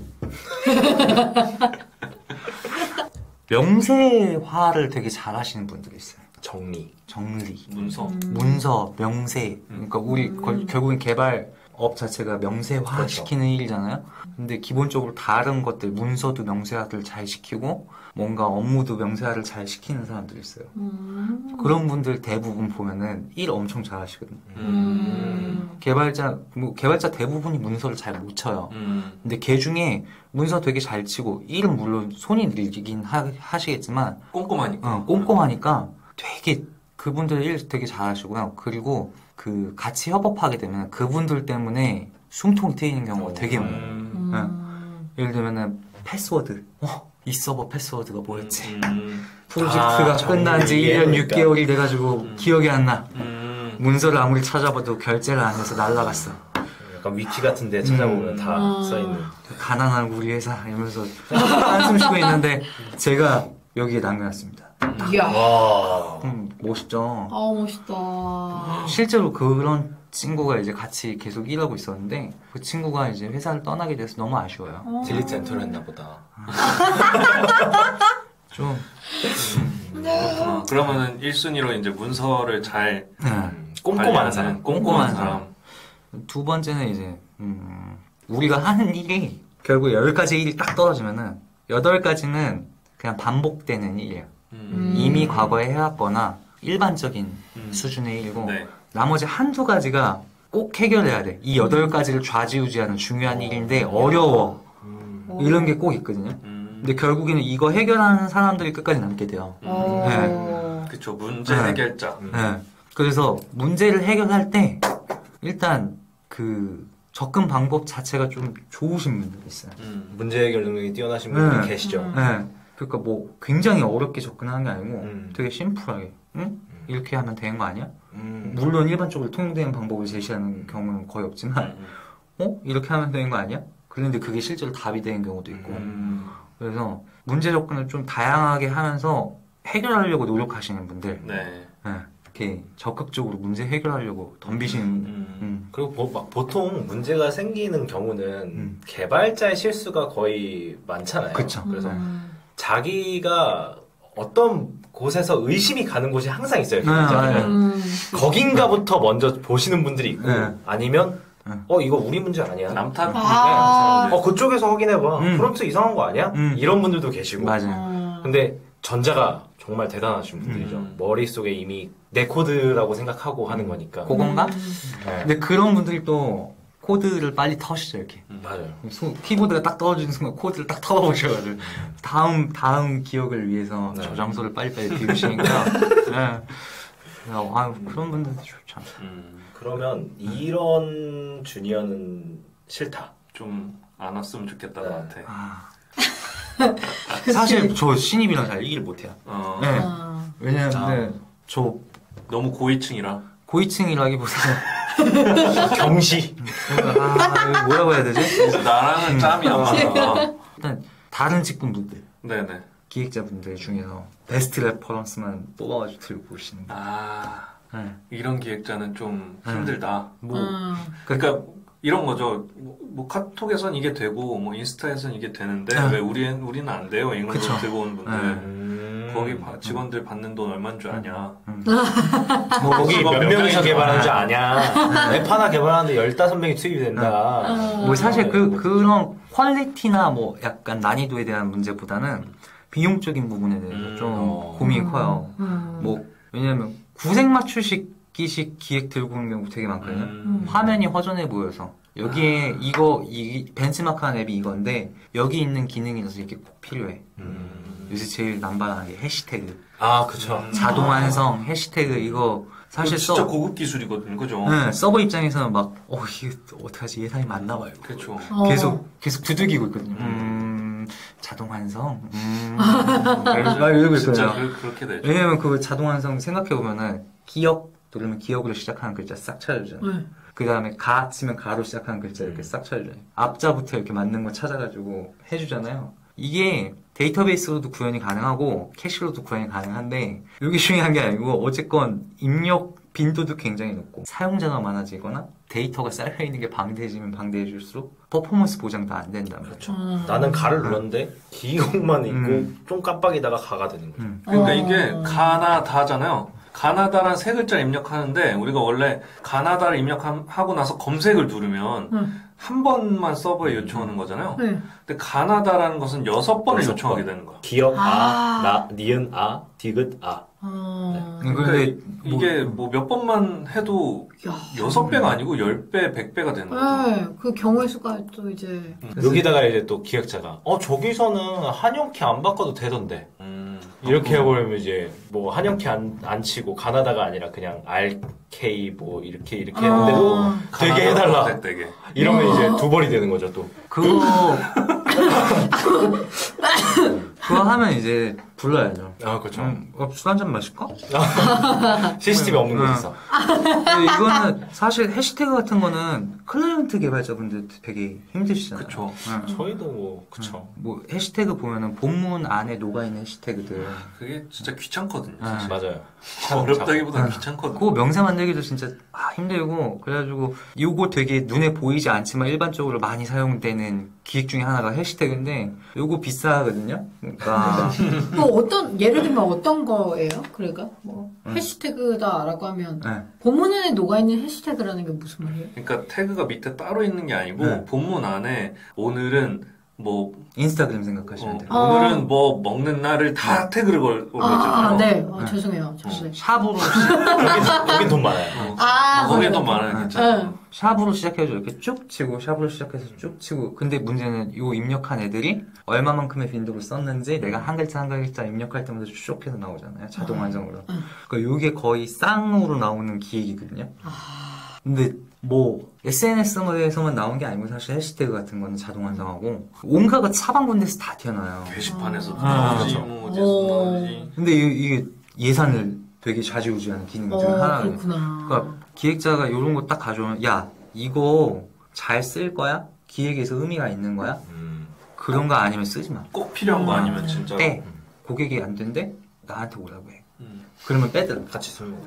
명세화를 되게 잘하시는 분들이 있어요. 정리, 문서, 명세. 그러니까 우리 결국엔 개발업 자체가 명세화 그렇죠. 시키는 일이잖아요. 근데 기본적으로 다른 것들, 문서도 명세화를 잘 시키고 뭔가 업무도 명세화를 잘 시키는 사람들이 있어요. 그런 분들 대부분 보면은 일 엄청 잘하시거든요. 개발자 대부분이 문서를 잘 못 쳐요. 근데 걔 중에 문서 되게 잘 치고 일은 물론 손이 느리긴 하시겠지만 꼼꼼하니까 되게 그분들 일 되게 잘하시고요. 그리고 그 같이 협업하게 되면 그분들 때문에 숨통이 트이는 경우가 되게 많아요. 예를 들면은 패스워드. 이 서버 패스워드가 뭐였지? 프로젝트가 끝난 지 1년 6개월이 돼가지고 기억이 안 나. 문서를 아무리 찾아봐도 결제를 안 해서 날라갔어. 약간 위키 같은 데 찾아보면 다 써있는. 가난한 우리 회사 이러면서 한숨 쉬고 있는데 제가 여기에 남겨놨습니다. 이야. 와. 멋있죠? 멋있다. 실제로 그런 친구가 이제 같이 계속 일하고 있었는데 그 친구가 이제 회사를 떠나게 돼서 너무 아쉬워요. 딜리트 엔터를 했나 보다. 좀. 그러면은 1순위로 이제 문서를 잘 꼼꼼한 사람. 꼼꼼한 사람. 두 번째는 이제 우리가 하는 일이 결국 10가지 일이 딱 떨어지면은 8가지는 그냥 반복되는 일이에요. 이미 과거에 해왔거나 일반적인 수준의 일이고 네. 나머지 한두 가지가 꼭 해결해야 돼. 이 8가지를 좌지우지하는 중요한 일인데 어려워. 이런 게 꼭 있거든요. 근데 결국에는 이거 해결하는 사람들이 끝까지 남게 돼요. 네. 그쵸. 문제 해결자. 네. 그래서 문제를 해결할 때 일단 그 접근 방법 자체가 좀 좋으신 분들이 있어요. 문제 해결 능력이 뛰어나신 분들이 계시죠. 네. 그러니까 뭐 굉장히 어렵게 접근하는 게 아니고 되게 심플하게 이렇게 하면 되는 거 아니야? 물론 일반적으로 통용되는 방법을 제시하는 경우는 거의 없지만 이렇게 하면 되는 거 아니야? 그런데 그게 실제로 답이 되는 경우도 있고 그래서 문제 접근을 좀 다양하게 하면서 해결하려고 노력하시는 분들 이렇게 적극적으로 문제 해결하려고 덤비시는 그리고 막 보통 문제가 생기는 경우는 개발자의 실수가 거의 많잖아요. 그쵸. 그래서 자기가 어떤 곳에서 의심이 가는 곳이 항상 있어요. 거긴가부터 먼저 보시는 분들이 있고 아니면 이거 우리 문제 아니야. 남 탓. 그쪽에서 확인해봐. 프론트 이상한 거 아니야? 이런 분들도 계시고. 맞아요. 근데 전자가 정말 대단하신 분들이죠. 머릿속에 이미 내 코드라고 생각하고 하는 거니까. 그건가? 근데 그런 분들이 또 코드를 빨리 터시죠, 이렇게. 맞아요. 키보드가 딱 떨어지는 순간 코드를 딱 털어보셔가지고 다음 기억을 위해서 저장소를 빨리빨리 비우시니까 그런 분들도 좋죠. 그러면 이런 주니어는 싫다. 좀 안 왔으면 좋겠다 나한테. 사실 저 신입이랑 잘 얘기를 못해요. 왜냐면 저 너무 고위층이라. 고위층이라기보다는 경시. 뭐라고 해야 되지? 나랑은 짬이야. 일단 다른 직군분들, 네네. 기획자분들 중에서 베스트 레퍼런스만 뽑아가지고 들고 오시는 거. 이런 기획자는 좀 힘들다. 뭐 음. 그러니까 이런 거죠. 뭐 카톡에선 이게 되고 뭐 인스타에선 이게 되는데 왜 우리는 안 돼요? 이런 거 들고 오는 분들 거기 직원들 받는 돈 얼마인 줄 아냐? 뭐 거기 몇 명이서 개발하는 줄 아냐? 앱 하나 개발하는데 15명이 투입이 된다. 뭐 사실 그런 퀄리티나 뭐 약간 난이도에 대한 문제보다는 비용적인 부분에 대해서 좀 고민이 커요. 뭐 왜냐면 구색 맞추기식 기획 들고 오는 경우 되게 많거든요. 화면이 허전해 보여서 여기에 이 벤치마크한 앱이 이건데 여기 있는 기능이 있어서 이게 꼭 필요해. 요새 제일 남발하는 게 해시태그. 그쵸. 자동 완성 해시태그 이거 사실 진짜 고급 기술이거든요, 그죠? 네, 서버 입장에서는 막 이게 어떡하지 예산이 많나 봐요. 그렇죠. 계속 두들기고 있거든요. 자동 완성. 이러고 진짜 있어요. 그렇게 되죠. 왜냐면 그 자동 완성 생각해 보면은 기억 누르면 기억으로 시작하는 글자 싹 찾아주잖아요. 그 다음에 가 치면 가로 시작하는 글자 이렇게 싹 찾아주잖아요. 앞자부터 이렇게 맞는 거 찾아가지고 해주잖아요. 이게 데이터베이스로도 구현이 가능하고 캐시로도 구현이 가능한데 이게 중요한 게 아니고 어쨌건 입력 빈도도 굉장히 높고 사용자가 많아지거나 데이터가 쌓여있는 게 방대해지면 방대해질수록 퍼포먼스 보장도 안 된다는 거죠. 나는 가를 눌렀는데 기억만 있고 좀 깜빡이다가 가가 되는 거죠. 그러니까 이게 가나다잖아요. 가나다란 세 글자를 입력하는데 우리가 원래 가나다를 입력하고 나서 검색을 누르면 한 번만 서버에 요청하는 거잖아요. 근데 가나다라는 것은 6번을 요청하게 되는 거야. 기억, 니은, 디귿, 그러니까 이게 뭐 몇 번만 해도 6배가 아니고 10배, 100배가 되는 거죠. 네, 그 경우의 수가 또 이제. 여기다가 이제 또 기획자가 저기서는 한영키 안 바꿔도 되던데. 이렇게 해버리면 이제 뭐 한영키 안 치고 가나다가 아니라 그냥 RK 뭐 이렇게 했는데도 되게 해달라. 되게. 이러면 이제 두 번이 되는 거죠 또. 그거 하면 이제 불러야죠. 그렇죠. 술 한잔 마실까? CCTV 없는 곳에서. 이거는 사실 해시태그 같은 거는 클라이언트 개발자분들 되게 힘드시잖아요. 그쵸. 저희도 뭐 그쵸. 뭐 해시태그 보면은 본문 안에 녹아있는 해시태그들. 그게 진짜 귀찮거든요. 맞아요. 어렵다기보다는 귀찮거든요. 그거 명세 만들기도 진짜 힘들고 그래가지고 이거 되게 눈에 보이지 않지만 일반적으로 많이 사용되는 기획 중에 하나가 해시태그인데 요거 비싸거든요. 그러니까 예를 들면 어떤 거예요? 그러니까 뭐 해시태그다라고 하면 본문 안에 녹아있는 해시태그라는 게 무슨 말이에요? 그러니까 태그가 밑에 따로 있는 게 아니고 본문 안에 오늘은 뭐 인스타그램 생각하시면 돼요. 오늘은 뭐 먹는 날을 다 태그를 걸어주잖아요. 네. 죄송해요. 샵으로 거긴 돈 많아요. 거기에 돈 많아요. 괜찮아요. 샵으로 시작해서 이렇게 쭉 치고 샵으로 시작해서 쭉 치고 근데 문제는 요 입력한 애들이 얼마만큼의 빈도를 썼는지 내가 한 글자 한 글자 입력할 때마다 추적해서 나오잖아요. 자동 완성으로. 그러니까 요게 거의 쌍으로 나오는 기획이거든요. 근데 뭐 SNS에서만 나온 게 아니고 사실 해시태그 같은 거는 자동 완성하고 온갖 사방군데서 다 튀어나와요. 게시판에서도 나오지 뭐 어디서 나오지. 근데 이게 예산을 되게 좌지우지하는 기능 중 하나예요. 그러니까 기획자가 이런 거 딱 가져오면 야 이거 잘 쓸 거야? 기획에서 의미가 있는 거야? 그런 거 아니면 쓰지 마. 꼭 필요한 거 아니면 진짜. 고객이 안 된대? 나한테 오라고 해. 그러면 빼들어. 같이 술 먹어.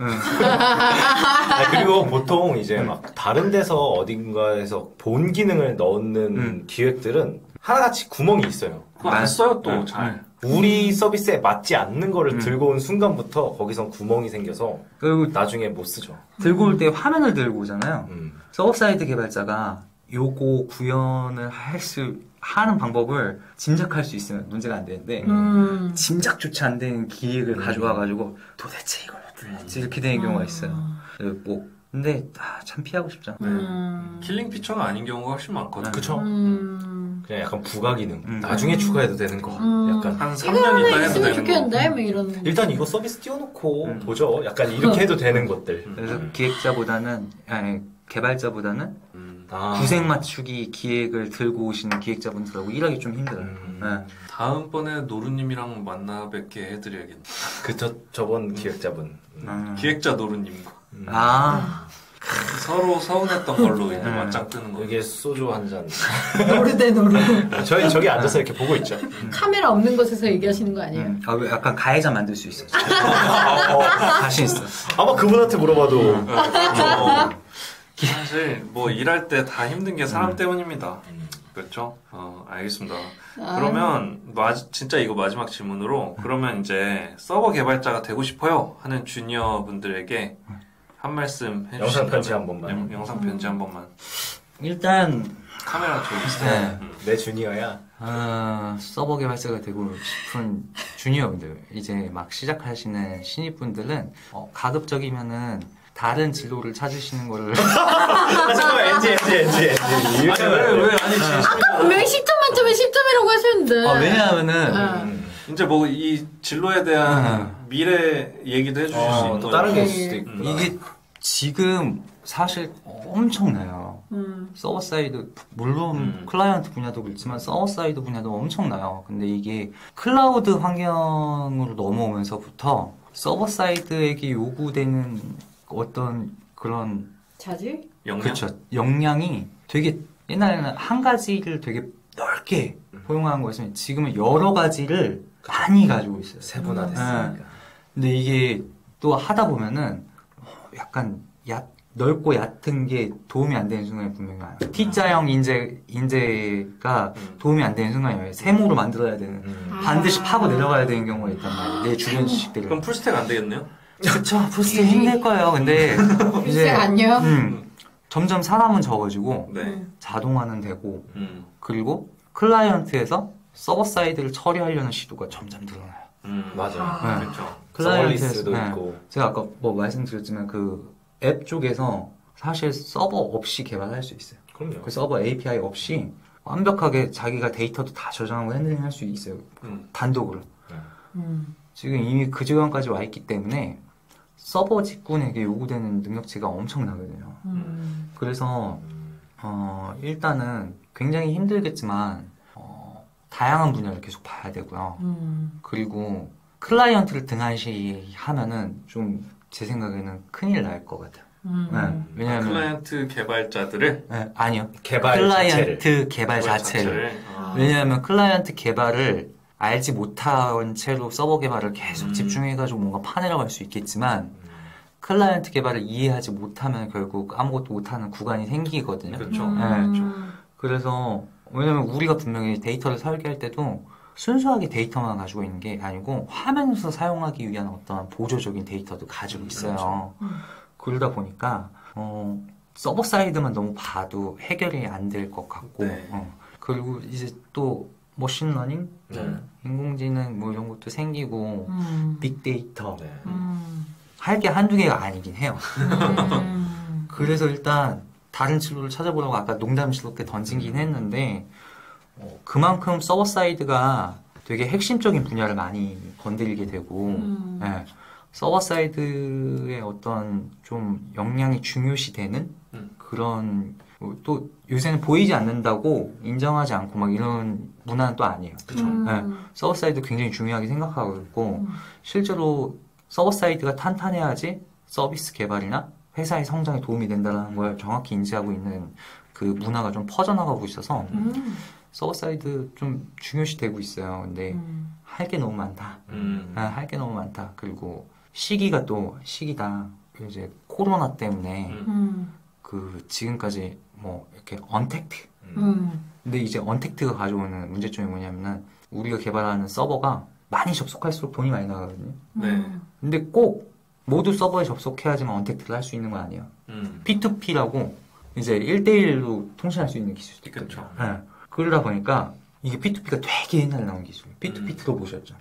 그리고 보통 이제 막 다른 데서 어딘가에서 본 기능을 넣는 기획들은 하나같이 구멍이 있어요. 그거 안 써요 또 잘. 우리 서비스에 맞지 않는 거를 들고 온 순간부터 거기선 구멍이 생겨서 그리고 나중에 못 쓰죠. 들고 올 때 화면을 들고 오잖아요. 서버사이드 개발자가 요거 구현을 하는 방법을 짐작할 수 있으면 문제가 안 되는데 짐작조차 안 되는 기획을 가져와가지고 도대체 이걸 어떻게 했지 이렇게 되는 경우가 있어요. 뭐 근데 참 피하고 싶죠. 킬링 피처가 아닌 경우가 훨씬 많거든요. 그쵸? 그냥 약간 부가 기능. 나중에 추가해도 되는 거. 약간 한 3년 있다 해도 되는 좋겠는데? 뭐 이런. 일단 이거 서비스 띄워놓고 보죠. 약간 이렇게 해도 되는 것들. 그래서 개발자보다는 구색 맞추기 기획을 들고 오시는 기획자분들하고 일하기 좀 힘들어요. 다음번에 노루님이랑 만나 뵙게 해드려야겠네. 저번 기획자분. 기획자 노루님과. 서로 서운했던 걸로 이제 맞짱 뜨는 거. 이게 소주 한 잔. 노르 대 노르. 저희 저기 앉아서 이렇게 보고 있죠. 카메라 없는 곳에서 얘기하시는 거 아니에요? 약간 가해자 만들 수 있어. 자신 있어. 아마 그분한테 물어봐도. 사실 뭐 일할 때 다 힘든 게 사람 때문입니다. 그렇죠? 알겠습니다. 그러면 진짜 이거 마지막 질문으로 그러면 이제 서버 개발자가 되고 싶어요 하는 주니어 분들에게 한 말씀 해주시면 영상 편지 한 번만. 영상 편지 한 번만. 일단 카메라 저기 있어요. 내 주니어야. 서버 개발자가 되고 싶은 주니어분들, 이제 막 시작하시는 신입분들은 가급적이면은 다른 진로를 찾으시는 거를. 잠깐만, NG. 왜 아니 진심이잖아. 왜 10점 만점에 10점이라고 하셨는데? 왜냐하면은 이제 뭐 이 진로에 대한 미래 얘기도 해주실 수 있는 또 다른 게 있을 거죠. 수도 있구나. 이게 지금 사실 엄청나요. 서버 사이드, 물론 클라이언트 분야도 그렇지만 서버 사이드 분야도 엄청나요. 근데 이게 클라우드 환경으로 넘어오면서부터 서버 사이드에게 요구되는 어떤 그런 자질? 역량? 그렇죠. 역량이 되게 옛날에는 한 가지를 되게 넓게 포용하는 거였으면 지금은 여러 가지를 많이 가지고 있어요. 세분화됐으니까. 근데 이게 또 하다 보면은 약간 넓고 얕은 게 도움이 안 되는 순간이 분명히 와요. T자형 인재가 도움이 안 되는 순간이 와요. 세모로 만들어야 되는, 반드시 파고 내려가야 되는 경우가 있단 말이에요. 내 주변 지식들을. 그럼 풀스택 안 되겠네요? 그쵸, 풀스택 힘들 거예요. 근데 이제 안녕. 점점 사람은 적어지고 네. 자동화는 되고 그리고 클라이언트에서 서버 사이드를 처리하려는 시도가 점점 늘어나요. 맞아. 네. 그렇죠. 서벌리스도 있고. 제가 아까 뭐 말씀드렸지만 그 앱 쪽에서 사실 서버 없이 개발할 수 있어요. 그럼요. 그 서버 API 없이 완벽하게 자기가 데이터도 다 저장하고 핸들링 할 수 있어요. 단독으로. 지금 이미 그 지경까지 와 있기 때문에 서버 직군에게 요구되는 능력치가 엄청나거든요. 그래서 일단은 굉장히 힘들겠지만 다양한 분야를 계속 봐야 되고요. 그리고 클라이언트를 등한시하면은 좀 제 생각에는 큰일 날 것 같아요. 네, 왜냐하면 클라이언트 개발자들을 네, 아니요. 클라이언트 개발 자체를. 왜냐하면 클라이언트 개발을 알지 못한 채로 서버 개발을 계속 집중해가지고 뭔가 파내려갈 수 있겠지만 클라이언트 개발을 이해하지 못하면 결국 아무것도 못하는 구간이 생기거든요. 그렇죠. 네. 그렇죠. 그래서 왜냐면 우리가 분명히 데이터를 설계할 때도 순수하게 데이터만 가지고 있는 게 아니고 화면에서 사용하기 위한 어떤 보조적인 데이터도 가지고 있어요. 그러다 보니까 서버 사이드만 너무 봐도 해결이 안 될 것 같고 네. 그리고 이제 또 머신러닝, 인공지능 뭐 이런 것도 생기고 빅데이터 할 게 한두 개가 아니긴 해요. 그래서 일단 다른 진로를 찾아보려고 아까 농담스럽게 던지긴 했는데 그만큼 서버 사이드가 되게 핵심적인 분야를 많이 건드리게 되고 네, 서버 사이드의 어떤 좀 역량이 중요시되는 그런 또 요새는 보이지 않는다고 인정하지 않고 막 이런 문화는 또 아니에요. 그렇죠. 네, 서버 사이드 굉장히 중요하게 생각하고 있고 실제로 서버 사이드가 탄탄해야지 서비스 개발이나 회사의 성장에 도움이 된다는 걸 정확히 인지하고 있는 그 문화가 좀 퍼져나가고 있어서 서버 사이드 좀 중요시 되고 있어요. 근데 할 게 너무 많다. 할 게 너무 많다. 그리고 시기가 또 시기다. 이제 코로나 때문에 그 지금까지 뭐 이렇게 언택트. 근데 이제 언택트가 가져오는 문제점이 뭐냐면은 우리가 개발하는 서버가 많이 접속할수록 돈이 많이 나가거든요. 네. 근데 꼭 모두 서버에 접속해야지만 언택트를 할 수 있는 거 아니에요. P2P라고 이제 1대1로 통신할 수 있는 기술도 있거든요. 그렇죠. 네. 그러다 보니까 이게 P2P가 되게 옛날에 나온 기술이에요. P2P 들어보셨죠?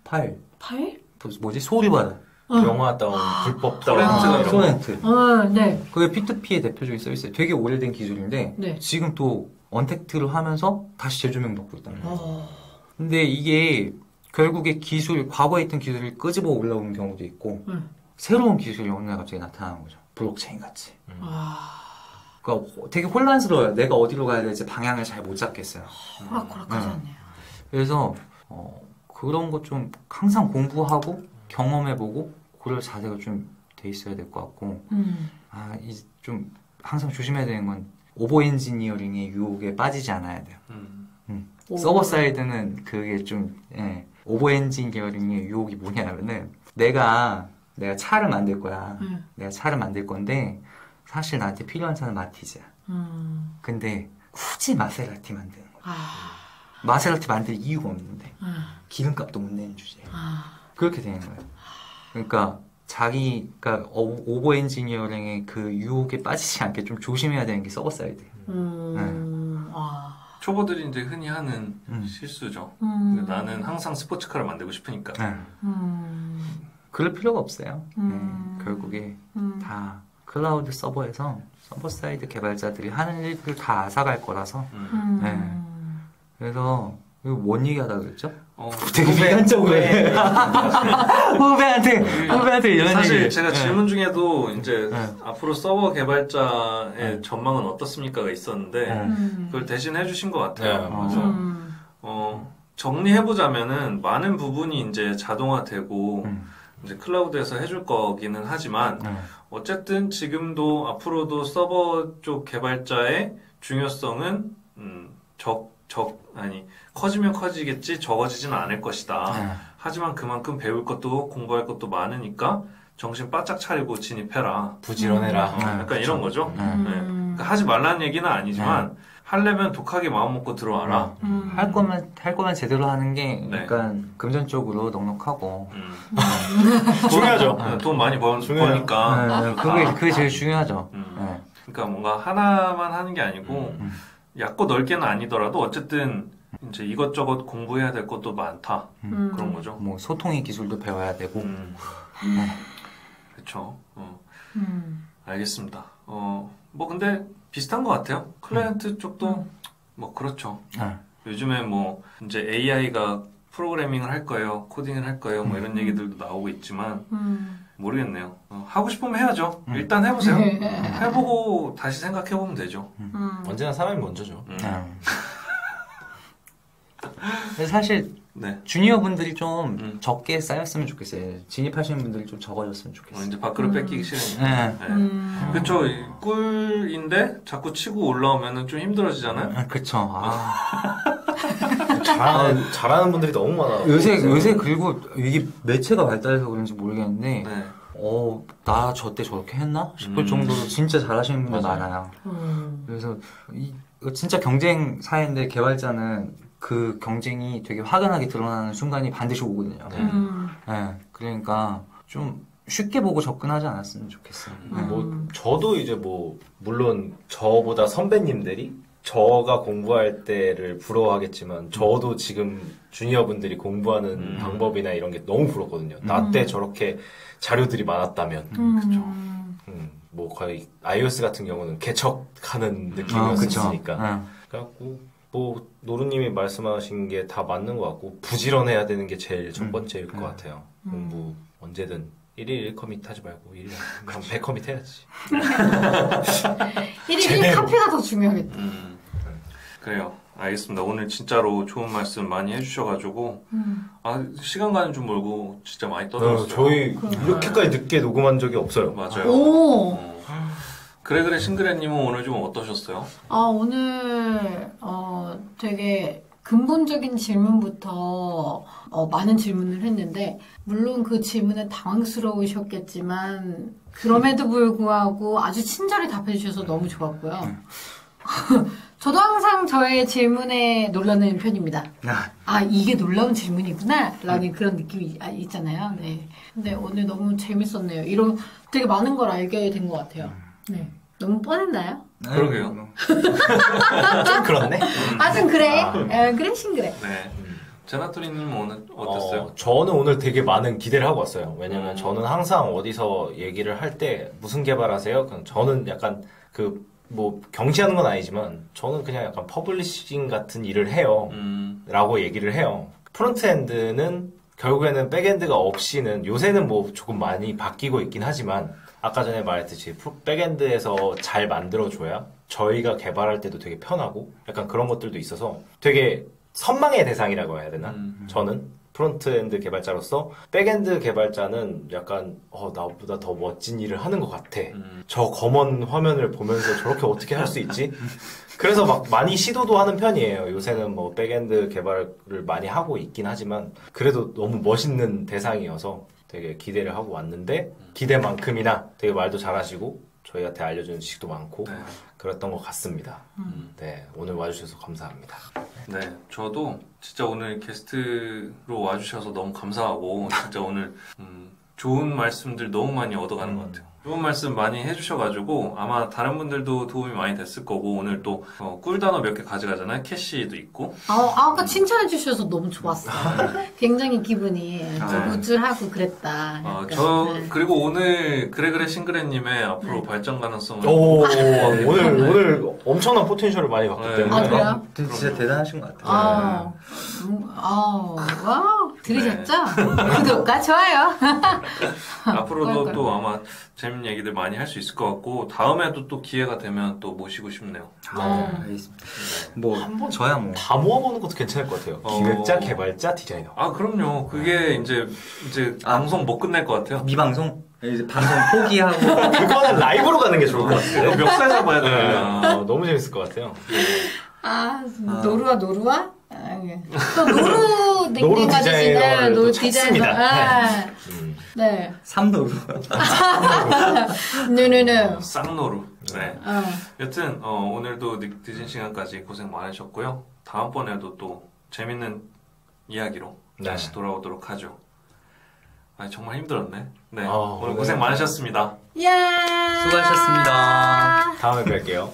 파일. 파일? 뭐지? 소리받아. 영화 다운, 불법 다운. 토렌트. 네. 그게 P2P의 대표적인 서비스예요. 되게 오래된 기술인데 네. 지금 또 언택트를 하면서 다시 재조명 받고 있다는 거예요. 근데 이게 결국에 과거에 있던 기술을 끄집어 올라오는 경우도 있고 새로운 기술이 어느 날 갑자기 나타나는 거죠. 블록체인 같이. 그러니까 되게 혼란스러워요. 내가 어디로 가야 될지 방향을 잘 못 잡겠어요. 호락호락하지 않네요. 그래서 그런 거 좀 항상 공부하고 경험해보고 그럴 자세가 좀 돼 있어야 될 것 같고 좀 항상 조심해야 되는 건 오버 엔지니어링의 유혹에 빠지지 않아야 돼요. 서버 사이드는 그게 좀 오버 엔지니어링의 유혹이 뭐냐면은 내가 차를 만들 거야. 내가 차를 만들 건데 사실 나한테 필요한 차는 마티즈야. 근데 굳이 마세라티 만드는 거야. 마세라티 만들 이유가 없는데 기름값도 못 내는 주제에 그렇게 되는 거예요. 그러니까 자기가 오버 엔지니어링의 그 유혹에 빠지지 않게 좀 조심해야 되는 게 서버 사이드. 초보들이 이제 흔히 하는 실수죠. 나는 항상 스포츠카를 만들고 싶으니까. 그럴 필요가 없어요. 결국에 다 클라우드 서버에서 서버 사이드 개발자들이 하는 일들을 다 앗아갈 거라서. 그래서 이거 뭔 얘기하다 그랬죠? 되게 비관적으로 해. 후배한테 이런 사실 얘기. 제가 질문 중에도 이제 앞으로 서버 개발자의 전망은 어떻습니까가 있었는데 그걸 대신 해주신 것 같아요. 맞아. 정리해보자면은 많은 부분이 이제 자동화되고 이제 클라우드에서 해줄 거기는 하지만 어쨌든 지금도 앞으로도 서버 쪽 개발자의 중요성은 커지면 커지겠지 적어지지는 않을 것이다. 하지만 그만큼 배울 것도 공부할 것도 많으니까 정신 바짝 차리고 진입해라. 부지런해라. 약간 이런 거죠. 그러니까 하지 말라는 얘기는 아니지만 하려면 독하게 마음 먹고 들어와라. 할 거면 제대로 하는 게 약간 금전적으로 넉넉하고 중요하죠. 돈 많이 버니까. 그게 제일 중요하죠. 그러니까 뭔가 하나만 하는 게 아니고 얕고 넓게는 아니더라도 어쨌든 이제 이것저것 공부해야 될 것도 많다. 그런 거죠. 뭐 소통의 기술도 배워야 되고. 그렇죠. 알겠습니다. 뭐 근데 비슷한 것 같아요. 클라이언트 쪽도 뭐 그렇죠. 요즘에 뭐 이제 AI가 프로그래밍을 할 거예요, 코딩을 할 거예요, 뭐 이런 얘기들도 나오고 있지만 모르겠네요. 하고 싶으면 해야죠. 일단 해보세요. 해보고 다시 생각해보면 되죠. 언제나 사람이 먼저죠. 사실 주니어 분들이 좀 적게 쌓였으면 좋겠어요. 진입하시는 분들이 좀 적어졌으면 좋겠어요. 이제 밖으로 뺏기기 싫으니까. 그렇죠. 꿀인데 자꾸 치고 올라오면은 좀 힘들어지잖아요. 그렇죠. 잘하는 분들이 너무 많아. 요새 그리고 이게 매체가 발달해서 그런지 모르겠는데 나 저 때 저렇게 했나 싶을 정도로 진짜 잘하시는 분들 많아요. 그래서 진짜 경쟁 사회인데 개발자는 그 경쟁이 되게 확연하게 드러나는 순간이 반드시 오거든요. 그러니까 좀 쉽게 보고 접근하지 않았으면 좋겠어요. 뭐 저도 이제 뭐 물론 저보다 선배님들이 저가 공부할 때를 부러워하겠지만 저도 지금 주니어분들이 공부하는 방법이나 이런 게 너무 부럽거든요. 나 때 저렇게 자료들이 많았다면. 그렇죠. 뭐 거의 iOS 같은 경우는 개척하는 느낌이었으니까. 그래갖고 뭐 노루님이 말씀하신 게 다 맞는 것 같고 부지런해야 되는 게 제일 첫 번째일 것 같아요. 공부 언제든 1일 1커밋 하지 말고 1일 한 100커밋 해야지. 1일 1카페가 더 중요하겠다. 그래요. 알겠습니다. 오늘 진짜로 좋은 말씀 많이 해주셔가지고 시간 가는 줄 모르고 진짜 많이 떠들었어요. 저희 이렇게까지 늦게 녹음한 적이 없어요. 맞아요. 그래 싱그레님은 오늘 좀 어떠셨어요? 오늘 되게 근본적인 질문부터 많은 질문을 했는데 물론 그 질문에 당황스러우셨겠지만 그럼에도 불구하고 아주 친절히 답해 주셔서 너무 좋았고요. 저도 항상 저의 질문에 놀라는 편입니다. 이게 놀라운 질문이구나 라는 그런 느낌이 있잖아요. 네. 근데 오늘 너무 재밌었네요. 이런 되게 많은 걸 알게 된 것 같아요. 네. 너무 뻔했나요? 그러게요. 좀 그렇네. 좀 그래. 그래, 싱그래. 네. 제나토리님 오늘 어땠어요? 저는 오늘 되게 많은 기대를 하고 왔어요. 왜냐면 저는 항상 어디서 얘기를 할 때 무슨 개발하세요? 그냥 저는 약간 뭐 경시하는 건 아니지만 저는 그냥 약간 퍼블리싱 같은 일을 해요. 라고 얘기를 해요. 프론트엔드는 결국에는 백엔드가 없이는 요새는 뭐 조금 많이 바뀌고 있긴 하지만 아까 전에 말했듯이 백엔드에서 잘 만들어줘야 저희가 개발할 때도 되게 편하고 약간 그런 것들도 있어서 되게 선망의 대상이라고 해야 되나? 저는 프론트엔드 개발자로서 백엔드 개발자는 약간 나보다 더 멋진 일을 하는 것 같아. 저 검은 화면을 보면서 저렇게 어떻게 할 수 있지? 그래서 막 많이 시도도 하는 편이에요. 요새는 뭐 백엔드 개발을 많이 하고 있긴 하지만 그래도 너무 멋있는 대상이어서 되게 기대를 하고 왔는데 기대만큼이나 되게 말도 잘하시고 저희한테 알려주는 지식도 많고 네. 그랬던 것 같습니다. 네, 오늘 와주셔서 감사합니다. 네, 저도 진짜 오늘 게스트로 와주셔서 너무 감사하고 진짜 오늘 좋은 말씀들 너무 많이 얻어가는 것 같아요. 좋은 말씀 많이 해주셔가지고 아마 다른 분들도 도움이 많이 됐을 거고 오늘 또 꿀단어 몇 개 가져가잖아요. 캐시도 있고. 아까 칭찬해 주셔서 너무 좋았어. 굉장히 기분이 네. 우쭐하고 그랬다. 약간. 네. 그리고 오늘 그래그래 싱그레님의 앞으로 발전 가능성을 오늘 엄청난 포텐셜을 많이 봤기 네. 때문에 그래요? 진짜 대단하신 것 같아요. 와, 들으셨죠? 구독과 좋아요. 앞으로도 또 아마 재밌는 얘기들 많이 할 수 있을 것 같고 다음에도 또 기회가 되면 또 모시고 싶네요. 알겠습니다. 저야 다 모아보는 것도 괜찮을 것 같아요. 기획자, 개발자, 디자이너. 그럼요. 그게 이제 방송 못 끝낼 것 같아요. 미방송? 이제 방송 포기하고 그거는 라이브로 가는 게 좋을 것 같아요. 멱살 잡아야 돼요. 너무 재밌을 것 같아요. 노루와? 또 노루 닉네임 가지시네. 노루 디자이너. 네. 삼노루. 네네네. 쌍노루. 네. 여튼 오늘도 늦은 시간까지 고생 많으셨고요. 다음번에도 또 재밌는 이야기로 다시 돌아오도록 하죠. 정말 힘들었네. 네. 오늘 고생 많으셨습니다. 야. 수고하셨습니다. 다음에 뵐게요.